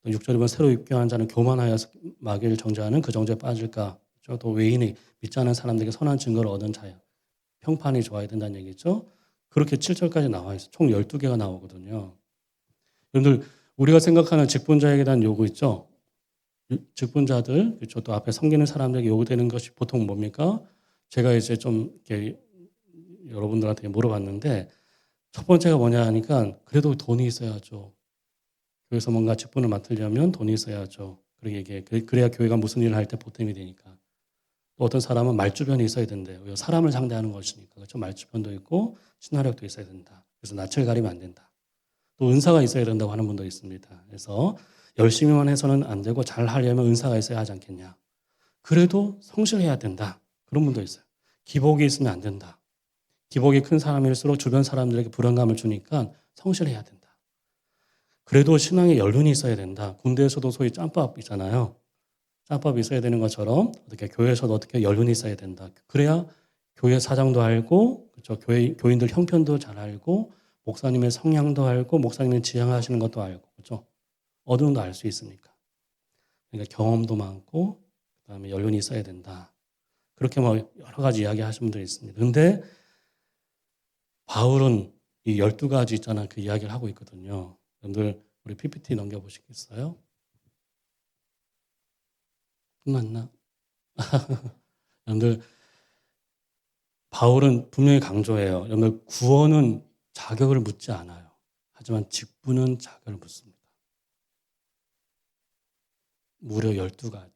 6절에 보면 새로 입교한 자는 교만하여서 마귀를 정죄하는 그 정죄에 빠질까? 그렇죠? 또 외인이 믿지 않은 사람들에게 선한 증거를 얻은 자야. 평판이 좋아야 된다는 얘기죠. 그렇게 7절까지 나와 있어요. 총 12개가 나오거든요. 여러분들 우리가 생각하는 직분자에게 대한 요구 있죠? 직분자들, 그렇죠. 또 앞에 섬기는 사람들에게 요구되는 것이 보통 뭡니까? 제가 이제 좀 이렇게 여러분들한테 물어봤는데 첫 번째가 뭐냐 하니까 그래도 돈이 있어야죠. 교회에서 뭔가 직분을 맡으려면 돈이 있어야죠. 그렇게 얘기해. 그래야 교회가 무슨 일을 할 때 보탬이 되니까. 또 어떤 사람은 말주변이 있어야 된대요. 왜? 사람을 상대하는 것이니까. 그렇죠? 말주변도 있고 친화력도 있어야 된다. 그래서 낯을 가리면 안 된다. 또 은사가 있어야 된다고 하는 분도 있습니다. 그래서 열심히만 해서는 안 되고 잘 하려면 은사가 있어야 하지 않겠냐. 그래도 성실해야 된다. 그런 분도 있어요. 기복이 있으면 안 된다. 기복이 큰 사람일수록 주변 사람들에게 불안감을 주니까 성실해야 된다. 그래도 신앙에 연륜이 있어야 된다. 군대에서도 소위 짬밥 있잖아요. 짬밥이 있어야 되는 것처럼 어떻게 교회에서도 어떻게 연륜이 있어야 된다. 그래야 교회 사정도 알고, 그렇죠? 교인들 형편도 잘 알고, 목사님의 성향도 알고, 목사님의 지향하시는 것도 알고, 그렇죠? 어느 정도 알 수 있으니까. 그러니까 경험도 많고, 그다음에 연륜이 있어야 된다. 그렇게 뭐 여러 가지 이야기하시는 분들이 있습니다. 그런데 바울은 이 12가지 있잖아. 그 이야기를 하고 있거든요. 여러분들 우리 PPT 넘겨보시겠어요? 끝났나? 여러분들 바울은 분명히 강조해요. 여러분들 구원은 자격을 묻지 않아요. 하지만 직분은 자격을 묻습니다. 무려 12가지.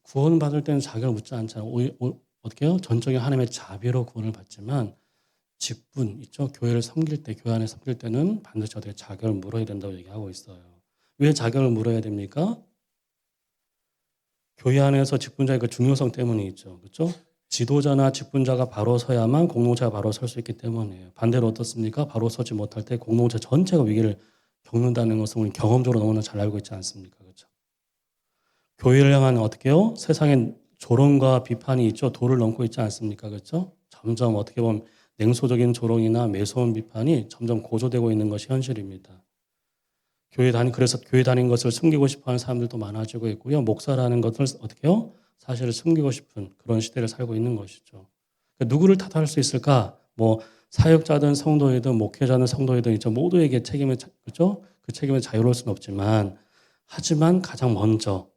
구원 받을 때는 자격을 묻지 않잖아요. 어떻게 해요? 전적인 하나님의 자비로 구원을 받지만 직분 있죠. 교회를 섬길 때, 교회 안에 섬길 때는 반드시 어떻게 자격을 물어야 된다고 얘기하고 있어요. 왜 자격을 물어야 됩니까? 교회 안에서 직분자의 그 중요성 때문에 있죠. 그렇죠? 지도자나 직분자가 바로 서야만 공동체가 바로 설 수 있기 때문이에요. 반대로 어떻습니까? 바로 서지 못할 때 공동체 전체가 위기를 겪는다는 것을 우리 경험적으로 너무나 잘 알고 있지 않습니까? 그렇죠? 교회를 향한 어떻게 해요? 세상엔 조롱과 비판이 있죠. 도를 넘고 있지 않습니까? 그렇죠? 점점 어떻게 보면 냉소적인 조롱이나 매서운 비판이 점점 고조되고 있는 것이 현실입니다. 그래서 교회 다닌 것을 숨기고 싶어 하는 사람들도 많아지고 있고요. 목사라는 것을 어떻게 해요? 사실을 숨기고 싶은 그런 시대를 살고 있는 것이죠. 그러니까 누구를 탓할 수 있을까? 뭐 사역자든 성도이든 목회자든 성도이든 있죠. 모두에게 그렇죠? 그 책임을 자유로울 수는 없지만 하지만 가장 먼저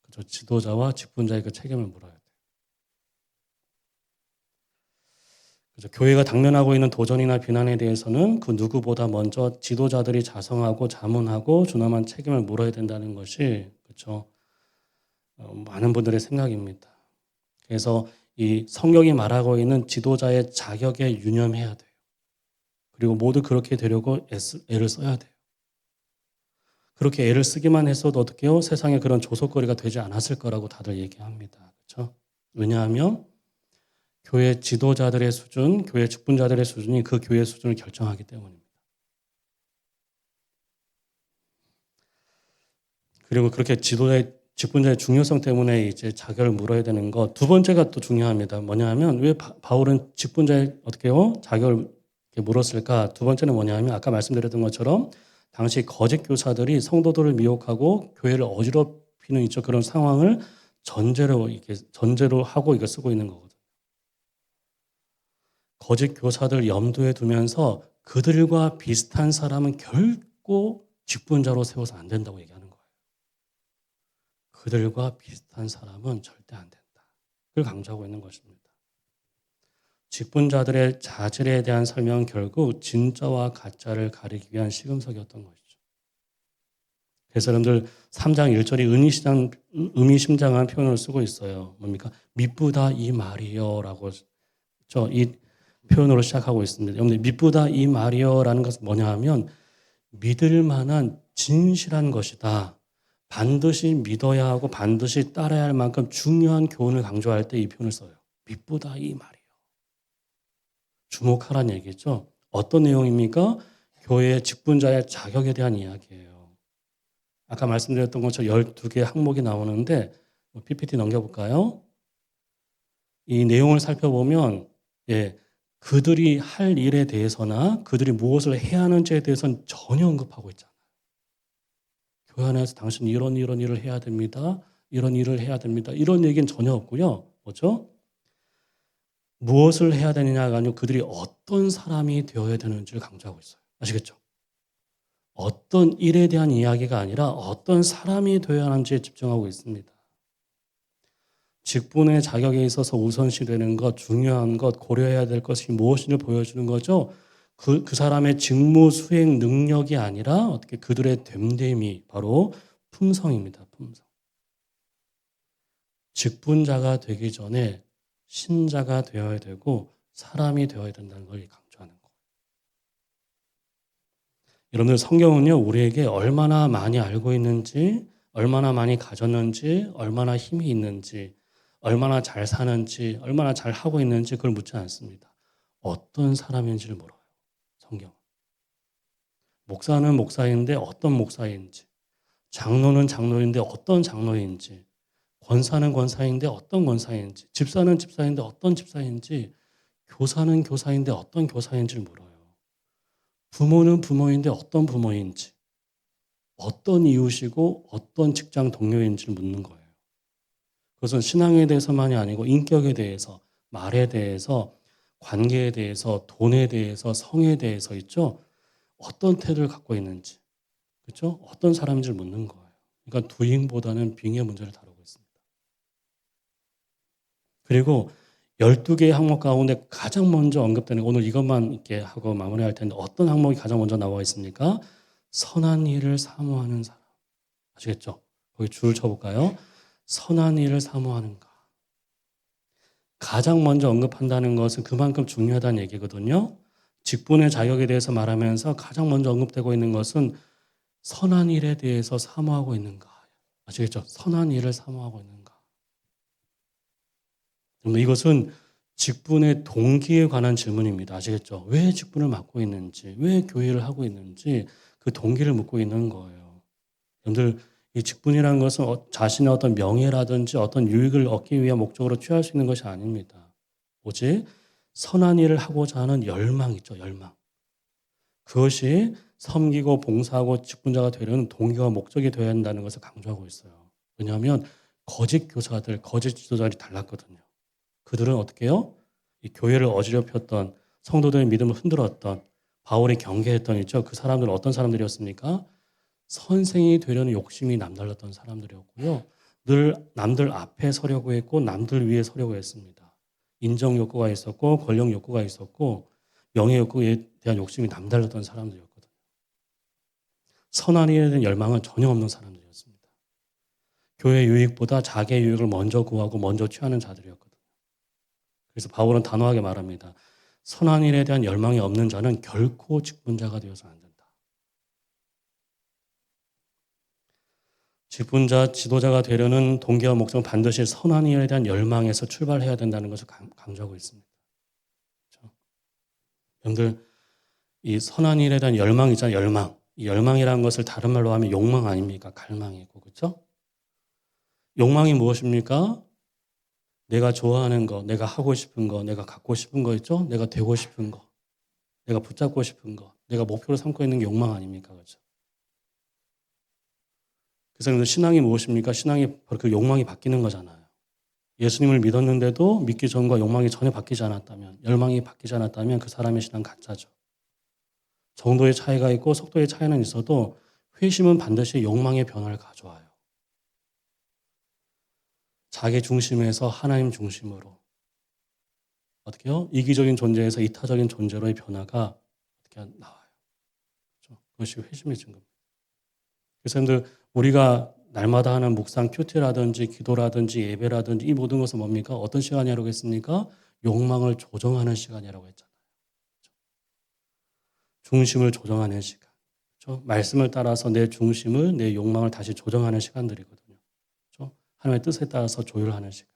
그렇죠? 지도자와 직분자의 그 책임을 물어야 돼요. 그렇죠? 교회가 당면하고 있는 도전이나 비난에 대해서는 그 누구보다 먼저 지도자들이 자성하고 자문하고 준엄한 책임을 물어야 된다는 것이 그렇죠? 많은 분들의 생각입니다. 그래서 이 성경이 말하고 있는 지도자의 자격에 유념해야 돼요. 그리고 모두 그렇게 되려고 애를 써야 돼요. 그렇게 애를 쓰기만 했어도 어떻게 해요? 세상에 그런 조속거리가 되지 않았을 거라고 다들 얘기합니다. 그렇죠? 왜냐하면 교회 지도자들의 수준, 교회 직분자들의 수준이 그 교회 수준을 결정하기 때문입니다. 그리고 그렇게 직분자의 중요성 때문에 이제 자격을 물어야 되는 것. 두 번째가 또 중요합니다. 뭐냐 하면 왜 바울은 직분자의 어떻게 해요? 자격을 물었을까? 두 번째는 뭐냐 하면 아까 말씀드렸던 것처럼 당시 거짓 교사들이 성도들을 미혹하고 교회를 어지럽히는 있죠. 그런 상황을 전제로 하고 이거 쓰고 있는 거거든요. 거짓 교사들 염두에 두면서 그들과 비슷한 사람은 결코 직분자로 세워서 안 된다고 얘기하는 거예요. 그들과 비슷한 사람은 절대 안 된다. 그걸 강조하고 있는 것입니다. 직분자들의 자질에 대한 설명은 결국 진짜와 가짜를 가리기 위한 시금석이었던 것이죠. 그래서 여러분들 3장 1절이 의미심장한 표현을 쓰고 있어요. 뭡니까? 미쁘다 이 말이요라고 이 표현으로 시작하고 있습니다. 여러분들 미쁘다 이 말이요라는 것은 뭐냐 하면 믿을 만한 진실한 것이다. 반드시 믿어야 하고 반드시 따라야 할 만큼 중요한 교훈을 강조할 때 이 표현을 써요. 미쁘다 이 말이요. 주목하라는 얘기죠. 어떤 내용입니까? 교회의 직분자의 자격에 대한 이야기예요. 아까 말씀드렸던 것처럼 12개의 항목이 나오는데 PPT 넘겨볼까요? 이 내용을 살펴보면 그들이 할 일에 대해서나 그들이 무엇을 해야 하는지에 대해서는 전혀 언급하고 있잖아요. 교회 안에서 당신 이런 일을 해야 됩니다. 이런 일을 해야 됩니다. 이런 얘기는 전혀 없고요. 뭐죠? 무엇을 해야 되느냐가 아니고 그들이 어떤 사람이 되어야 되는지를 강조하고 있어요. 아시겠죠? 어떤 일에 대한 이야기가 아니라 어떤 사람이 되어야 하는지에 집중하고 있습니다. 직분의 자격에 있어서 우선시되는 것, 중요한 것, 고려해야 될 것이 무엇인지를 보여주는 거죠. 그 사람의 직무 수행 능력이 아니라 어떻게 그들의 됨됨이, 바로 품성입니다. 품성. 직분자가 되기 전에 신자가 되어야 되고 사람이 되어야 된다는 걸 강조하는 거예요. 여러분들 성경은요, 우리에게 얼마나 많이 알고 있는지, 얼마나 많이 가졌는지, 얼마나 힘이 있는지, 얼마나 잘 사는지, 얼마나 잘 하고 있는지 그걸 묻지 않습니다. 어떤 사람인지를 물어요. 성경은. 목사는 목사인데 어떤 목사인지, 장로는 장로인데 어떤 장로인지, 권사는 권사인데 어떤 권사인지, 집사는 집사인데 어떤 집사인지, 교사는 교사인데 어떤 교사인지를 물어요. 부모는 부모인데 어떤 부모인지, 어떤 이웃이고 어떤 직장 동료인지를 묻는 거예요. 그것은 신앙에 대해서만이 아니고 인격에 대해서, 말에 대해서, 관계에 대해서, 돈에 대해서, 성에 대해서 있죠. 어떤 태도를 갖고 있는지, 그렇죠? 어떤 사람인지를 묻는 거예요. 그러니까 두잉보다는 빙의 문제를 다루고 있습니다. 그리고 12개의 항목 가운데 가장 먼저 언급되는, 오늘 이것만 이렇게 하고 마무리할 텐데 어떤 항목이 가장 먼저 나와 있습니까? 선한 일을 사모하는 사람. 아시겠죠? 거기 줄을 쳐볼까요? 선한 일을 사모하는가. 가장 먼저 언급한다는 것은 그만큼 중요하다는 얘기거든요. 직분의 자격에 대해서 말하면서 가장 먼저 언급되고 있는 것은 선한 일에 대해서 사모하고 있는가. 아시겠죠? 선한 일을 사모하고 있는가. 이것은 직분의 동기에 관한 질문입니다. 아시겠죠? 왜 직분을 맡고 있는지, 왜 교회를 하고 있는지 그 동기를 묻고 있는 거예요. 여러분들 이 직분이라는 것은 자신의 어떤 명예라든지 어떤 유익을 얻기 위한 목적으로 취할 수 있는 것이 아닙니다. 오직 선한 일을 하고자 하는 열망 있죠, 열망. 그것이 섬기고 봉사하고 직분자가 되려는 동기와 목적이 되어야 한다는 것을 강조하고 있어요. 왜냐하면 거짓 교사들, 거짓 지도자들이 달랐거든요. 그들은 어떻게 해요? 이 교회를 어지럽혔던, 성도들의 믿음을 흔들었던, 바울이 경계했던 있죠. 그 사람들은 어떤 사람들이었습니까? 선생이 되려는 욕심이 남달랐던 사람들이었고요. 늘 남들 앞에 서려고 했고 남들 위에 서려고 했습니다. 인정 욕구가 있었고 권력 욕구가 있었고 명예 욕구에 대한 욕심이 남달랐던 사람들이었거든요. 선한 일에 대한 열망은 전혀 없는 사람들이었습니다. 교회 유익보다 자기의 유익을 먼저 구하고 먼저 취하는 자들이었거든요. 그래서 바울은 단호하게 말합니다. 선한 일에 대한 열망이 없는 자는 결코 직분자가 되어서 안 된다. 직분자, 지도자가 되려는 동기와 목적은 반드시 선한 일에 대한 열망에서 출발해야 된다는 것을 강조하고 있습니다. 그렇죠? 여러분들 이 선한 일에 대한 열망 있잖아요. 열망. 이 열망이라는 것을 다른 말로 하면 욕망 아닙니까? 갈망이고. 그렇죠? 욕망이 무엇입니까? 내가 좋아하는 거, 내가 하고 싶은 거, 내가 갖고 싶은 거 있죠? 내가 되고 싶은 거, 내가 붙잡고 싶은 거, 내가 목표로 삼고 있는 게 욕망 아닙니까? 그렇죠? 그래서 신앙이 무엇입니까? 신앙이 바로 그 욕망이 바뀌는 거잖아요. 예수님을 믿었는데도 믿기 전과 욕망이 전혀 바뀌지 않았다면, 열망이 바뀌지 않았다면 그 사람의 신앙 가짜죠. 정도의 차이가 있고 속도의 차이는 있어도 회심은 반드시 욕망의 변화를 가져와요. 자기 중심에서 하나님 중심으로. 어떻게요? 이기적인 존재에서 이타적인 존재로의 변화가 어떻게 나와요. 그렇죠? 그것이 회심의 증거입니다. 그래서 여러분들 우리가 날마다 하는 묵상 큐티라든지 기도라든지 예배라든지 이 모든 것은 뭡니까? 어떤 시간이라고 했습니까? 욕망을 조정하는 시간이라고 했잖아요. 그렇죠? 중심을 조정하는 시간. 그렇죠? 말씀을 따라서 내 중심을, 내 욕망을 다시 조정하는 시간들이거든요. 그렇죠? 하나님의 뜻에 따라서 조율하는 시간.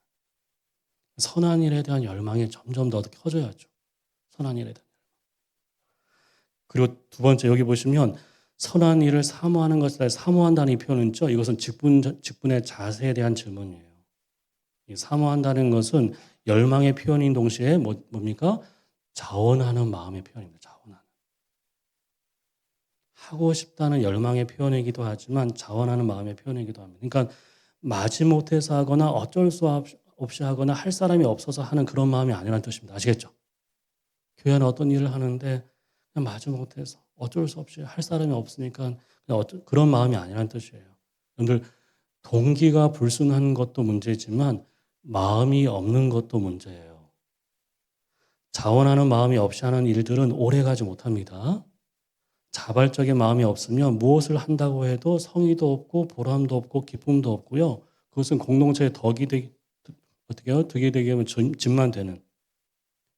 선한 일에 대한 열망이 점점 더 커져야죠. 선한 일에 대한 열망. 그리고 두 번째 여기 보시면 선한 일을 사모하는 것을 사모한다는 이 표현은 있죠. 이것은 직분의 자세에 대한 질문이에요. 이 사모한다는 것은 열망의 표현인 동시에 뭡니까? 자원하는 마음의 표현입니다. 자원하는. 하고 싶다는 열망의 표현이기도 하지만 자원하는 마음의 표현이기도 합니다. 그러니까 마지못해서 하거나 어쩔 수 없이 하거나 할 사람이 없어서 하는 그런 마음이 아니라는 뜻입니다. 아시겠죠? 교회 안에 어떤 일을 하는데 그냥 마지못해서 어쩔 수 없이 할 사람이 없으니까 그냥 그런 마음이 아니라는 뜻이에요. 여러분들 동기가 불순한 것도 문제지만 마음이 없는 것도 문제예요. 자원하는 마음이 없이 하는 일들은 오래가지 못합니다. 자발적인 마음이 없으면 무엇을 한다고 해도 성의도 없고 보람도 없고 기쁨도 없고요. 그것은 공동체의 득이 되게 하면 짐만 되는.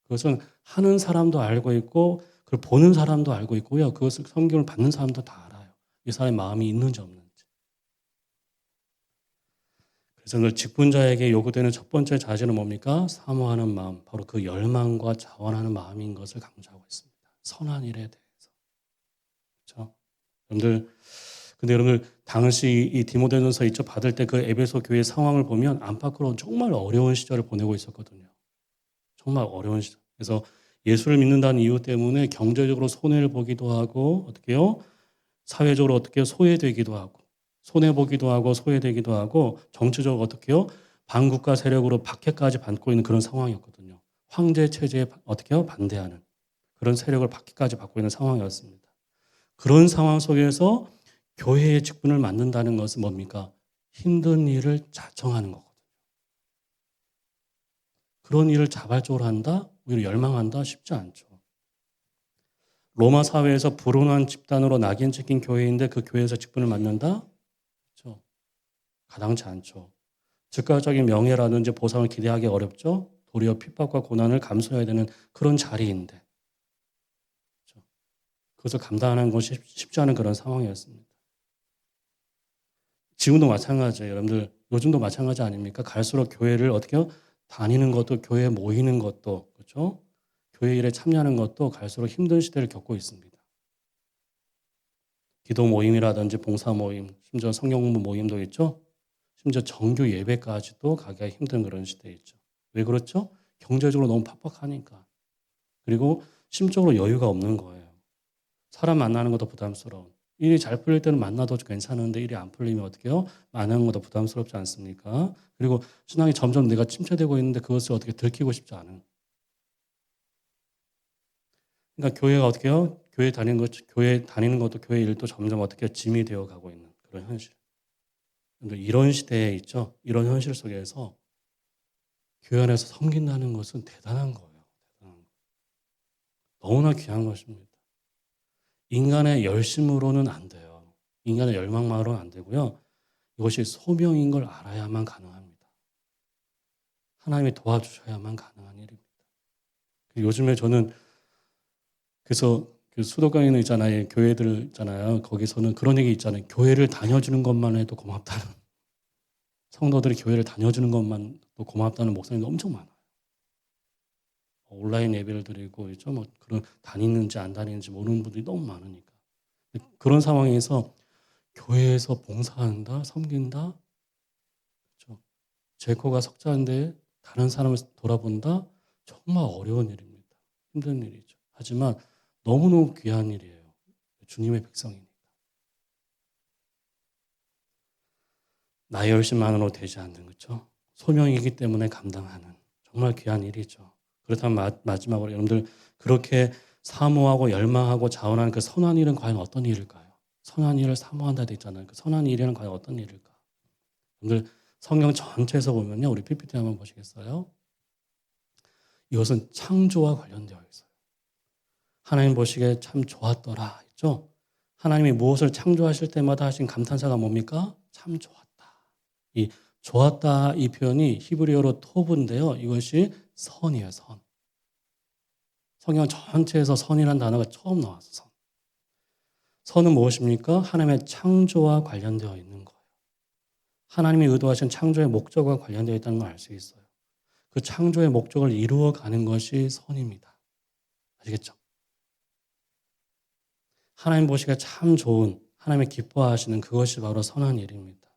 그것은 하는 사람도 알고 있고 그걸 보는 사람도 알고 있고요. 그것을 성경을 받는 사람도 다 알아요. 이 사람의 마음이 있는지 없는지. 그래서 그 직분자에게 요구되는 첫 번째 자질은 뭡니까? 사모하는 마음. 바로 그 열망과 자원하는 마음인 것을 강조하고 있습니다. 선한 일에 대해서. 그렇죠? 근데 여러분들 당시 이 디모데전서 이쪽 받을 때 그 에베소 교회 상황을 보면 안팎으로 정말 어려운 시절을 보내고 있었거든요. 정말 어려운 시절. 그래서 예수를 믿는다는 이유 때문에 경제적으로 손해를 보기도 하고 어떻게요? 사회적으로 어떻게 소외되기도 하고 손해보기도 하고 소외되기도 하고 정치적으로 어떻게요? 반국가 세력으로 박해까지 받고 있는 그런 상황이었거든요. 황제 체제에 어떻게요? 반대하는 그런 세력을 박해까지 받고 있는 상황이었습니다. 그런 상황 속에서 교회의 직분을 맡는다는 것은 뭡니까? 힘든 일을 자청하는 거거든요. 그런 일을 자발적으로 한다? 오히려 열망한다? 쉽지 않죠. 로마 사회에서 불온한 집단으로 낙인 찍힌 교회인데 그 교회에서 직분을 맡는다? 그렇죠. 가당치 않죠. 즉각적인 명예라든지 보상을 기대하기 어렵죠. 도리어 핍박과 고난을 감수해야 되는 그런 자리인데 그렇죠. 그것을 감당하는 것이 쉽지 않은 그런 상황이었습니다. 지금도 마찬가지예요. 여러분들 요즘도 마찬가지 아닙니까? 갈수록 교회를 어떻게 다니는 것도 교회에 모이는 것도 그렇죠? 교회 일에 참여하는 것도 갈수록 힘든 시대를 겪고 있습니다. 기도 모임이라든지 봉사 모임, 심지어 성경 공부 모임도 있죠. 심지어 정규 예배까지도 가기가 힘든 그런 시대에 있죠. 왜 그렇죠? 경제적으로 너무 팍팍하니까. 그리고 심적으로 여유가 없는 거예요. 사람 만나는 것도 부담스러운. 일이 잘 풀릴 때는 만나도 괜찮은데 일이 안 풀리면 어떻게 해요? 만나는 것도 부담스럽지 않습니까? 그리고 신앙이 점점 내가 침체되고 있는데 그것을 어떻게 들키고 싶지 않은. 그러니까 교회가 어떻게 해요? 교회 다니는 것도 교회 일도 점점 어떻게 짐이 되어 가고 있는 그런 현실. 이런 시대에 있죠. 이런 현실 속에서 교회 안에서 섬긴다는 것은 대단한 거예요. 대단한 거. 너무나 귀한 것입니다. 인간의 열심으로는 안 돼요. 인간의 열망만으로는 안 되고요. 이것이 소명인 걸 알아야만 가능합니다. 하나님이 도와주셔야만 가능한 일입니다. 요즘에 저는 그래서 그 수도권에 있잖아요. 교회들 있잖아요. 거기서는 그런 얘기 있잖아요. 교회를 다녀주는 것만 해도 고맙다는. 성도들이 교회를 다녀주는 것만 또 고맙다는 목사님도 엄청 많아요. 온라인 예배를 드리고 있죠. 뭐 그런 다니는지 안 다니는지 모르는 분들이 너무 많으니까. 그런 상황에서 교회에서 봉사한다, 섬긴다, 그렇죠. 제코가 석자인데 다른 사람을 돌아본다, 정말 어려운 일입니다. 힘든 일이죠. 하지만 너무너무 귀한 일이에요. 주님의 백성이니까. 나의 열심만으로 되지 않는 거죠. 소명이기 때문에 감당하는 정말 귀한 일이죠. 그렇다면 마지막으로 여러분들 그렇게 사모하고 열망하고 자원하는 그 선한 일은 과연 어떤 일일까요? 선한 일을 사모한다 돼 있잖아요. 그 선한 일은 과연 어떤 일일까? 여러분들 성경 전체에서 보면요. 우리 PPT 한번 보시겠어요? 이것은 창조와 관련되어 있어요. 하나님 보시기에 참 좋았더라 했죠? 하나님이 무엇을 창조하실 때마다 하신 감탄사가 뭡니까? 참 좋았다. 이 좋았다 이 표현이 히브리어로 토브인데요. 이것이 선이에요. 선. 성경 전체에서 선이라는 단어가 처음 나왔어. 선. 선은 무엇입니까? 하나님의 창조와 관련되어 있는 거예요. 하나님이 의도하신 창조의 목적과 관련되어 있다는 걸 알 수 있어요. 그 창조의 목적을 이루어가는 것이 선입니다. 아시겠죠? 하나님 보시기에 참 좋은, 하나님의 기뻐하시는 그것이 바로 선한 일입니다.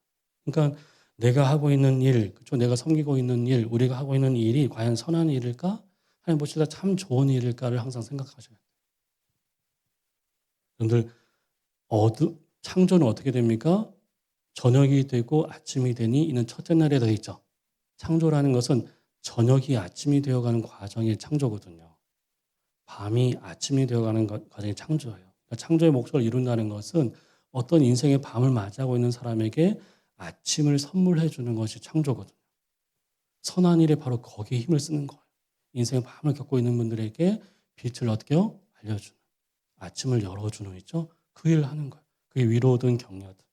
그러니까 내가 하고 있는 일, 그렇죠? 내가 섬기고 있는 일, 우리가 하고 있는 일이 과연 선한 일일까? 하나님 보시기에 참 좋은 일일까를 항상 생각하셔야 돼요. 여러분들 창조는 어떻게 됩니까? 저녁이 되고 아침이 되니 이는 첫째 날에 더 있죠. 창조라는 것은 저녁이 아침이 되어가는 과정이 창조거든요. 밤이 아침이 되어가는 과정이 창조예요. 창조의 목적을 이룬다는 것은 어떤 인생의 밤을 맞이하고 있는 사람에게 아침을 선물해 주는 것이 창조거든요. 선한 일에 바로 거기에 힘을 쓰는 거예요. 인생의 밤을 겪고 있는 분들에게 빛을 어떻게요? 알려주는. 아침을 열어주는 있죠? 그 일을 하는 거예요. 그게 위로든 격려든.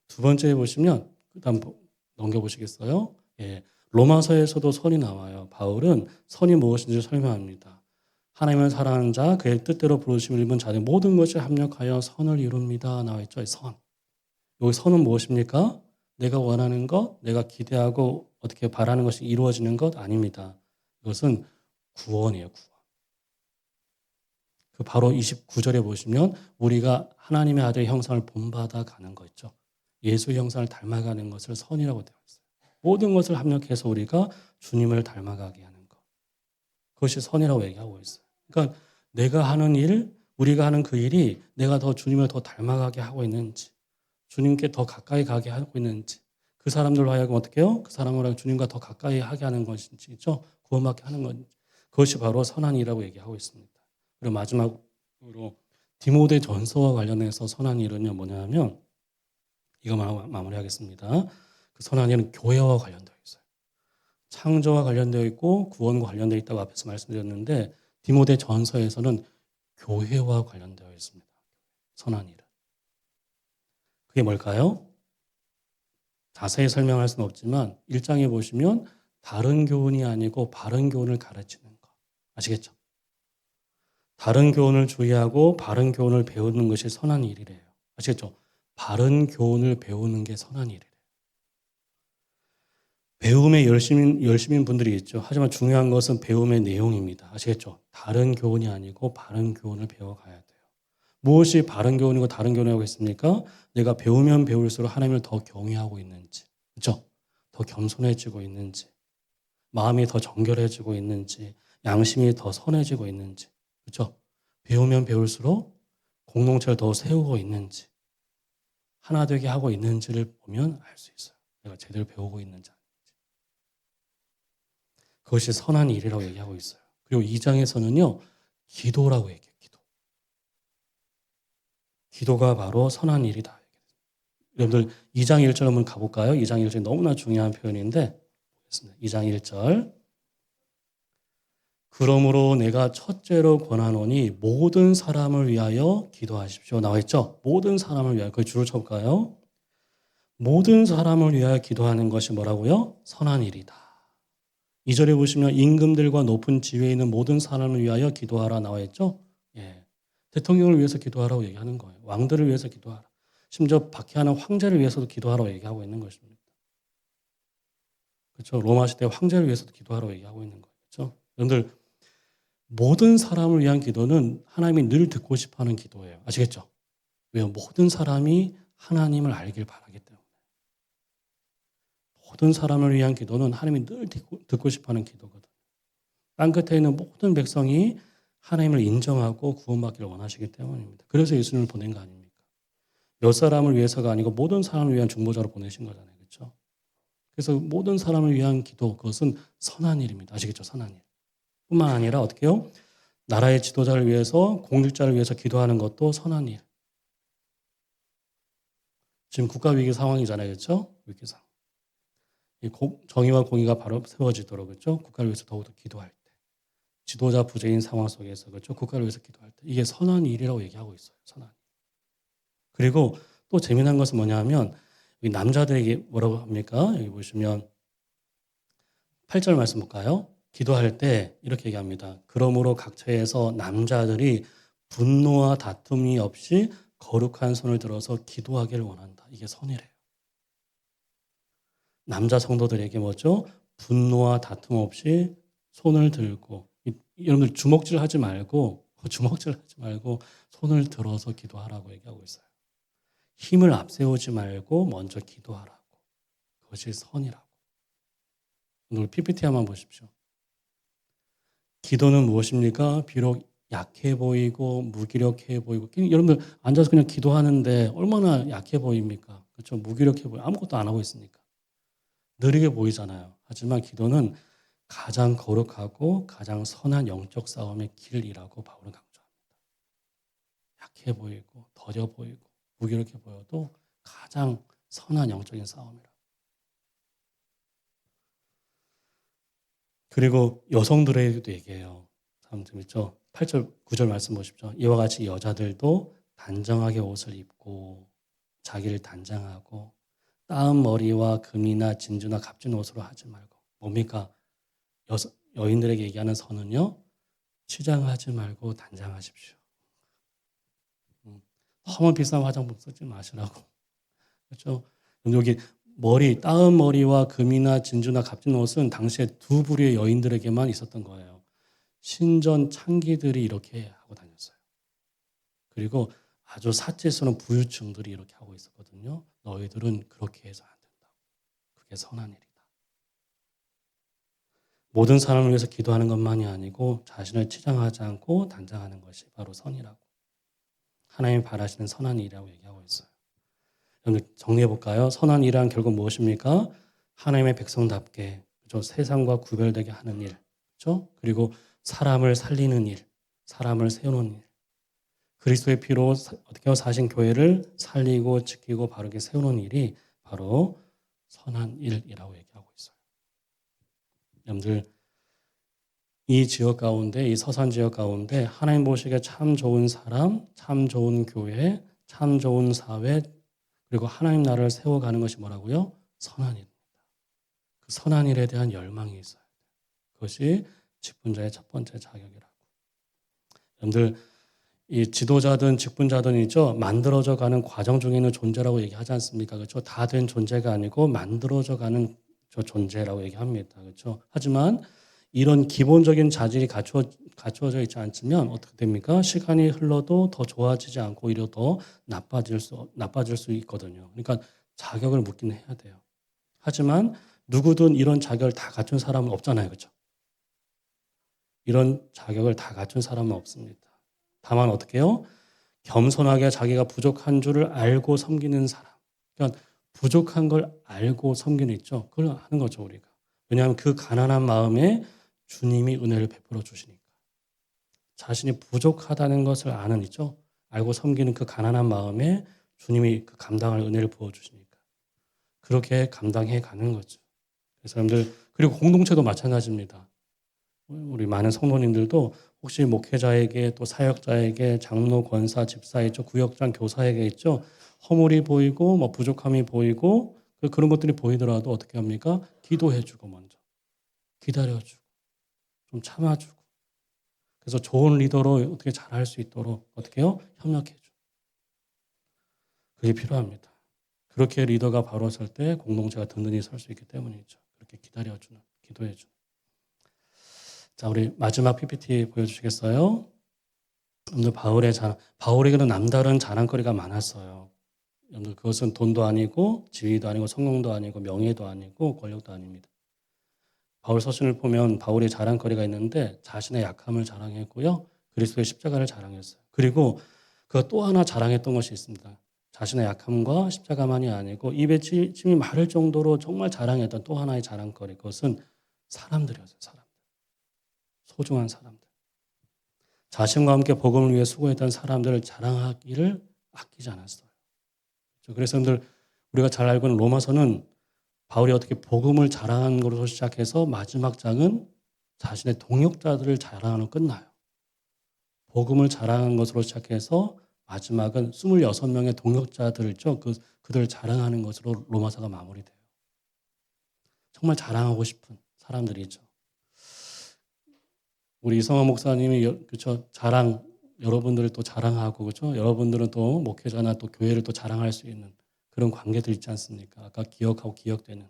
두 번째 보시면 그다음 넘겨보시겠어요? 예, 로마서에서도 선이 나와요. 바울은 선이 무엇인지 설명합니다. 하나님을 사랑하는 자, 그의 뜻대로 부르심을 입은 자들 모든 것이 합력하여 선을 이룹니다. 나와 있죠. 선. 여기 선은 무엇입니까? 내가 원하는 것, 내가 기대하고 어떻게 바라는 것이 이루어지는 것 아닙니다. 이것은 구원이에요. 구원. 그 바로 29절에 보시면 우리가 하나님의 아들의 형상을 본받아 가는 거 있죠. 예수의 형상을 닮아가는 것을 선이라고 되어 있어요. 모든 것을 합력해서 우리가 주님을 닮아가게 하는 것. 그것이 선이라고 얘기하고 있어요. 그러니까 내가 하는 일, 우리가 하는 그 일이 내가 더 주님을 더 닮아가게 하고 있는지, 주님께 더 가까이 가게 하고 있는지, 그 사람들로 하여금 어떻게 해요? 그 사람을 주님과 더 가까이 하게 하는 것인지, 있죠? 구원받게 하는 건지. 그것이 바로 선한 일이라고 얘기하고 있습니다. 그리고 마지막으로 디모데 전서와 관련해서 선한 일은요 뭐냐면 이거만 마무리하겠습니다. 그 선한 일은 교회와 관련되어 있어요. 창조와 관련되어 있고 구원과 관련되어 있다고 앞에서 말씀드렸는데 디모데 전서에서는 교회와 관련되어 있습니다. 선한 일은. 그게 뭘까요? 자세히 설명할 수는 없지만 1장에 보시면 다른 교훈이 아니고 바른 교훈을 가르치는 거. 아시겠죠? 다른 교훈을 주의하고 바른 교훈을 배우는 것이 선한 일이래요. 아시겠죠? 바른 교훈을 배우는 게 선한 일이래요. 배움에 열심인 분들이 있죠. 하지만 중요한 것은 배움의 내용입니다. 아시겠죠? 다른 교훈이 아니고 바른 교훈을 배워가야 돼요. 무엇이 바른 교훈이고 다른 교훈이라고 했습니까? 내가 배우면 배울수록 하나님을 더 경외하고 있는지, 그렇죠? 더 겸손해지고 있는지, 마음이 더 정결해지고 있는지, 양심이 더 선해지고 있는지, 그렇죠? 배우면 배울수록 공동체를 더 세우고 있는지, 하나 되게 하고 있는지를 보면 알 수 있어요. 내가 제대로 배우고 있는지 아닌지. 그것이 선한 일이라고 얘기하고 있어요. 그리고 2장에서는요. 기도라고 얘기해요. 기도가 바로 선한 일이다. 여러분들 2장 1절 한번 가볼까요? 2장 1절이 너무나 중요한 표현인데 보겠습니다. 2장 1절 그러므로 내가 첫째로 권하노니 모든 사람을 위하여 기도하십시오. 나와 있죠? 모든 사람을 위하여. 그 줄을 쳐볼까요? 모든 사람을 위하여 기도하는 것이 뭐라고요? 선한 일이다. 2절에 보시면 임금들과 높은 지위에 있는 모든 사람을 위하여 기도하라 나와 있죠? 예. 대통령을 위해서 기도하라고 얘기하는 거예요. 왕들을 위해서 기도하라. 심지어 박해하는 황제를 위해서도 기도하라고 얘기하고 있는 것입니다. 그렇죠? 로마 시대 황제를 위해서도 기도하라고 얘기하고 있는 거예요. 그렇죠? 여러분들 모든 사람을 위한 기도는 하나님이 늘 듣고 싶어하는 기도예요. 아시겠죠? 왜요? 모든 사람이 하나님을 알길 바라기 때문에. 모든 사람을 위한 기도는 하나님이 늘 듣고 싶어하는 기도거든요. 땅끝에 있는 모든 백성이 하나님을 인정하고 구원받기를 원하시기 때문입니다. 그래서 예수님을 보낸 거 아닙니까? 몇 사람을 위해서가 아니고 모든 사람을 위한 중보자로 보내신 거잖아요. 그렇죠? 그래서 모든 사람을 위한 기도, 그것은 선한 일입니다. 아시겠죠? 선한 일. 뿐만 아니라 어떻게 해요? 나라의 지도자를 위해서, 공직자를 위해서 기도하는 것도 선한 일. 지금 국가위기 상황이잖아요. 그렇죠? 위기 상황. 정의와 공의가 바로 세워지도록 그렇죠? 국가를 위해서 더욱더 기도할 때. 지도자 부재인 상황 속에서 그렇죠? 국가를 위해서 기도할 때. 이게 선한 일이라고 얘기하고 있어요. 선한 일. 그리고 또 재미난 것은 뭐냐 하면 남자들에게 뭐라고 합니까? 여기 보시면 8절 말씀 볼까요? 기도할 때 이렇게 얘기합니다. 그러므로 각처에서 남자들이 분노와 다툼이 없이 거룩한 손을 들어서 기도하기를 원한다. 이게 선이래요. 남자 성도들에게 뭐죠? 분노와 다툼 없이 손을 들고 여러분들 주먹질하지 말고 손을 들어서 기도하라고 얘기하고 있어요. 힘을 앞세우지 말고 먼저 기도하라고. 그것이 선이라고. 오늘 PPT 한번 보십시오. 기도는 무엇입니까? 비록 약해 보이고 무기력해 보이고 여러분들 앉아서 그냥 기도하는데 얼마나 약해 보입니까? 그렇죠? 무기력해 보여 아무것도 안 하고 있으니까 느리게 보이잖아요. 하지만 기도는 가장 거룩하고 가장 선한 영적 싸움의 길이라고 바울은 강조합니다. 약해 보이고 더뎌 보이고 무기력해 보여도 가장 선한 영적인 싸움이라. 그리고 여성들에게도 얘기해요. 참 재밌죠? 8절, 9절 말씀 보십시오. 이와 같이 여자들도 단정하게 옷을 입고 자기를 단장하고 따은 머리와 금이나 진주나 값진 옷으로 하지 말고. 뭡니까? 여인들에게 얘기하는 선은요. 치장하지 말고 단장하십시오. 너무 비싼 화장품 쓰지 마시라고. 그렇죠? 여기 따은 머리와 금이나 진주나 값진 옷은 당시에 두 부류의 여인들에게만 있었던 거예요. 신전 창기들이 이렇게 하고 다녔어요. 그리고 아주 사치스러운 부유층들이 이렇게 하고 있었거든요. 너희들은 그렇게 해서 안 된다고. 그게 선한 일이다. 모든 사람을 위해서 기도하는 것만이 아니고 자신을 치장하지 않고 단장하는 것이 바로 선이라고. 하나님이 바라시는 선한 일이라고 얘기하고 있어요. 여러분 정리해 볼까요? 선한 일은 결국 무엇입니까? 하나님의 백성답게 그렇죠? 세상과 구별되게 하는 일, 그렇죠? 그리고 사람을 살리는 일, 사람을 세우는 일, 그리스도의 피로 어떻게 사신 교회를 살리고 지키고 바르게 세우는 일이 바로 선한 일이라고 얘기하고 있어요. 여러분들 이 지역 가운데, 이 서산 지역 가운데 하나님 보시기에 참 좋은 사람, 참 좋은 교회, 참 좋은 사회, 그리고 하나님 나라를 세워가는 것이 뭐라고요? 선한 일입니다. 그 선한 일에 대한 열망이 있어야 돼요. 그것이 직분자의 첫 번째 자격이라고. 여러분들 이 지도자든 직분자든 있죠. 만들어져 가는 과정 중에 있는 존재라고 얘기하지 않습니까? 그렇죠? 다 된 존재가 아니고 만들어져 가는 저 존재라고 얘기합니다. 그렇죠? 하지만 이런 기본적인 자질이 갖추어져 있지 않으면 어떻게 됩니까? 시간이 흘러도 더 좋아지지 않고 오히려 더 나빠질 수 있거든요. 그러니까 자격을 묻긴 해야 돼요. 하지만 누구든 이런 자격을 다 갖춘 사람은 없잖아요. 그렇죠? 이런 자격을 다 갖춘 사람은 없습니다. 다만 어떻게 해요? 겸손하게 자기가 부족한 줄을 알고 섬기는 사람. 그러니까 부족한 걸 알고 섬기는 있죠. 그걸 하는 거죠, 우리가. 왜냐하면 그 가난한 마음에 주님이 은혜를 베풀어 주시니까. 자신이 부족하다는 것을 아는 있죠. 알고 섬기는 그 가난한 마음에 주님이 그 감당할 은혜를 부어 주시니까. 그렇게 감당해 가는 거죠. 그래서 여러분들 그리고 공동체도 마찬가지입니다. 우리 많은 성도님들도 혹시 목회자에게 또 사역자에게 장로, 권사, 집사 있죠. 구역장, 교사에게 있죠. 허물이 보이고 뭐 부족함이 보이고 그런 것들이 보이더라도 어떻게 합니까? 기도해주고 먼저. 기다려주고. 좀 참아주고. 그래서 좋은 리더로 어떻게 잘할 수 있도록 어떻게 해요? 협력해줘. 그게 필요합니다. 그렇게 리더가 바로 설 때 공동체가 든든히 설 수 있기 때문이죠. 그렇게 기다려주는, 기도해주는. 자, 우리 마지막 PPT 보여주시겠어요? 여러분들 바울에게는 남다른 자랑거리가 많았어요. 여러분들 그것은 돈도 아니고 지위도 아니고 성공도 아니고 명예도 아니고 권력도 아닙니다. 바울 서신을 보면 바울의 자랑거리가 있는데 자신의 약함을 자랑했고요. 그리스도의 십자가를 자랑했어요. 그리고 그 또 하나 자랑했던 것이 있습니다. 자신의 약함과 십자가만이 아니고 입에 침이 마를 정도로 정말 자랑했던 또 하나의 자랑거리. 그것은 사람들이었어요. 사람들. 소중한 사람들. 자신과 함께 복음을 위해 수고했던 사람들을 자랑하기를 아끼지 않았어요. 그래서 여러분들 우리가 잘 알고 있는 로마서는 바울이 어떻게 복음을 자랑하는 것으로 시작해서 마지막 장은 자신의 동역자들을 자랑하는 끝나요. 복음을 자랑하는 것으로 시작해서 마지막은 26명의 동역자들을 있죠. 그들을 자랑하는 것으로 로마서가 마무리돼요. 정말 자랑하고 싶은 사람들이죠. 우리 이성환 목사님이 그렇죠. 여러분들을 또 자랑하고 그렇죠. 여러분들은 또 목회자나 또 교회를 또 자랑할 수 있는 그런 관계들 있지 않습니까? 아까 기억하고 기억되는.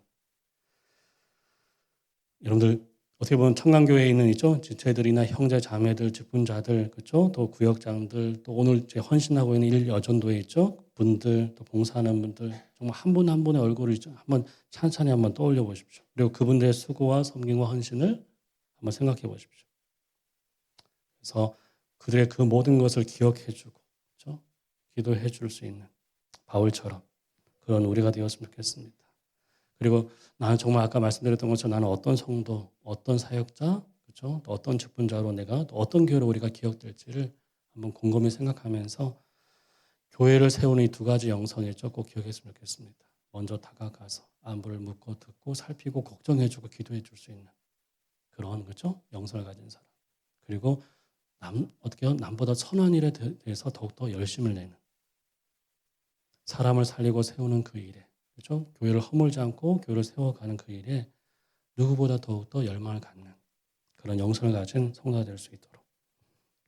여러분들 어떻게 보면 청강교회에 있는 있죠? 지체들이나 형제 자매들, 직분자들, 그렇죠? 또 구역장들, 또 오늘 제 헌신하고 있는 일여전도에 있죠? 분들, 또 봉사하는 분들, 정말 한 분 한 분의 얼굴을 한번 찬찬히 한번 떠올려 보십시오. 그리고 그분들의 수고와 섬김과 헌신을 한번 생각해 보십시오. 그래서 그들의 그 모든 것을 기억해주고, 그렇죠? 기도해 줄 수 있는 바울처럼 그런 우리가 되었으면 좋겠습니다. 그리고 나는 정말 아까 말씀드렸던 것처럼 나는 어떤 성도, 어떤 사역자, 그렇죠? 또 어떤 직분자로 내가 또 어떤 교회로 우리가 기억될지를 한번 곰곰이 생각하면서 교회를 세우는 이 두 가지 영성이 있죠. 꼭 기억했으면 좋겠습니다. 먼저 다가가서 안부를 묻고 듣고 살피고 걱정해주고 기도해줄 수 있는 그런 그죠? 영성을 가진 사람. 그리고 어떻게요? 남보다 선한 일에 대해서 더욱더 열심을 내는 사람을 살리고 세우는 그 일에 그죠? 교회를 허물지 않고 교회를 세워가는 그 일에 누구보다 더욱더 열망을 갖는 그런 영성을 가진 성도가 될 수 있도록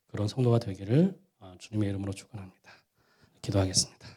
그런 성도가 되기를 주님의 이름으로 축원합니다. 기도하겠습니다.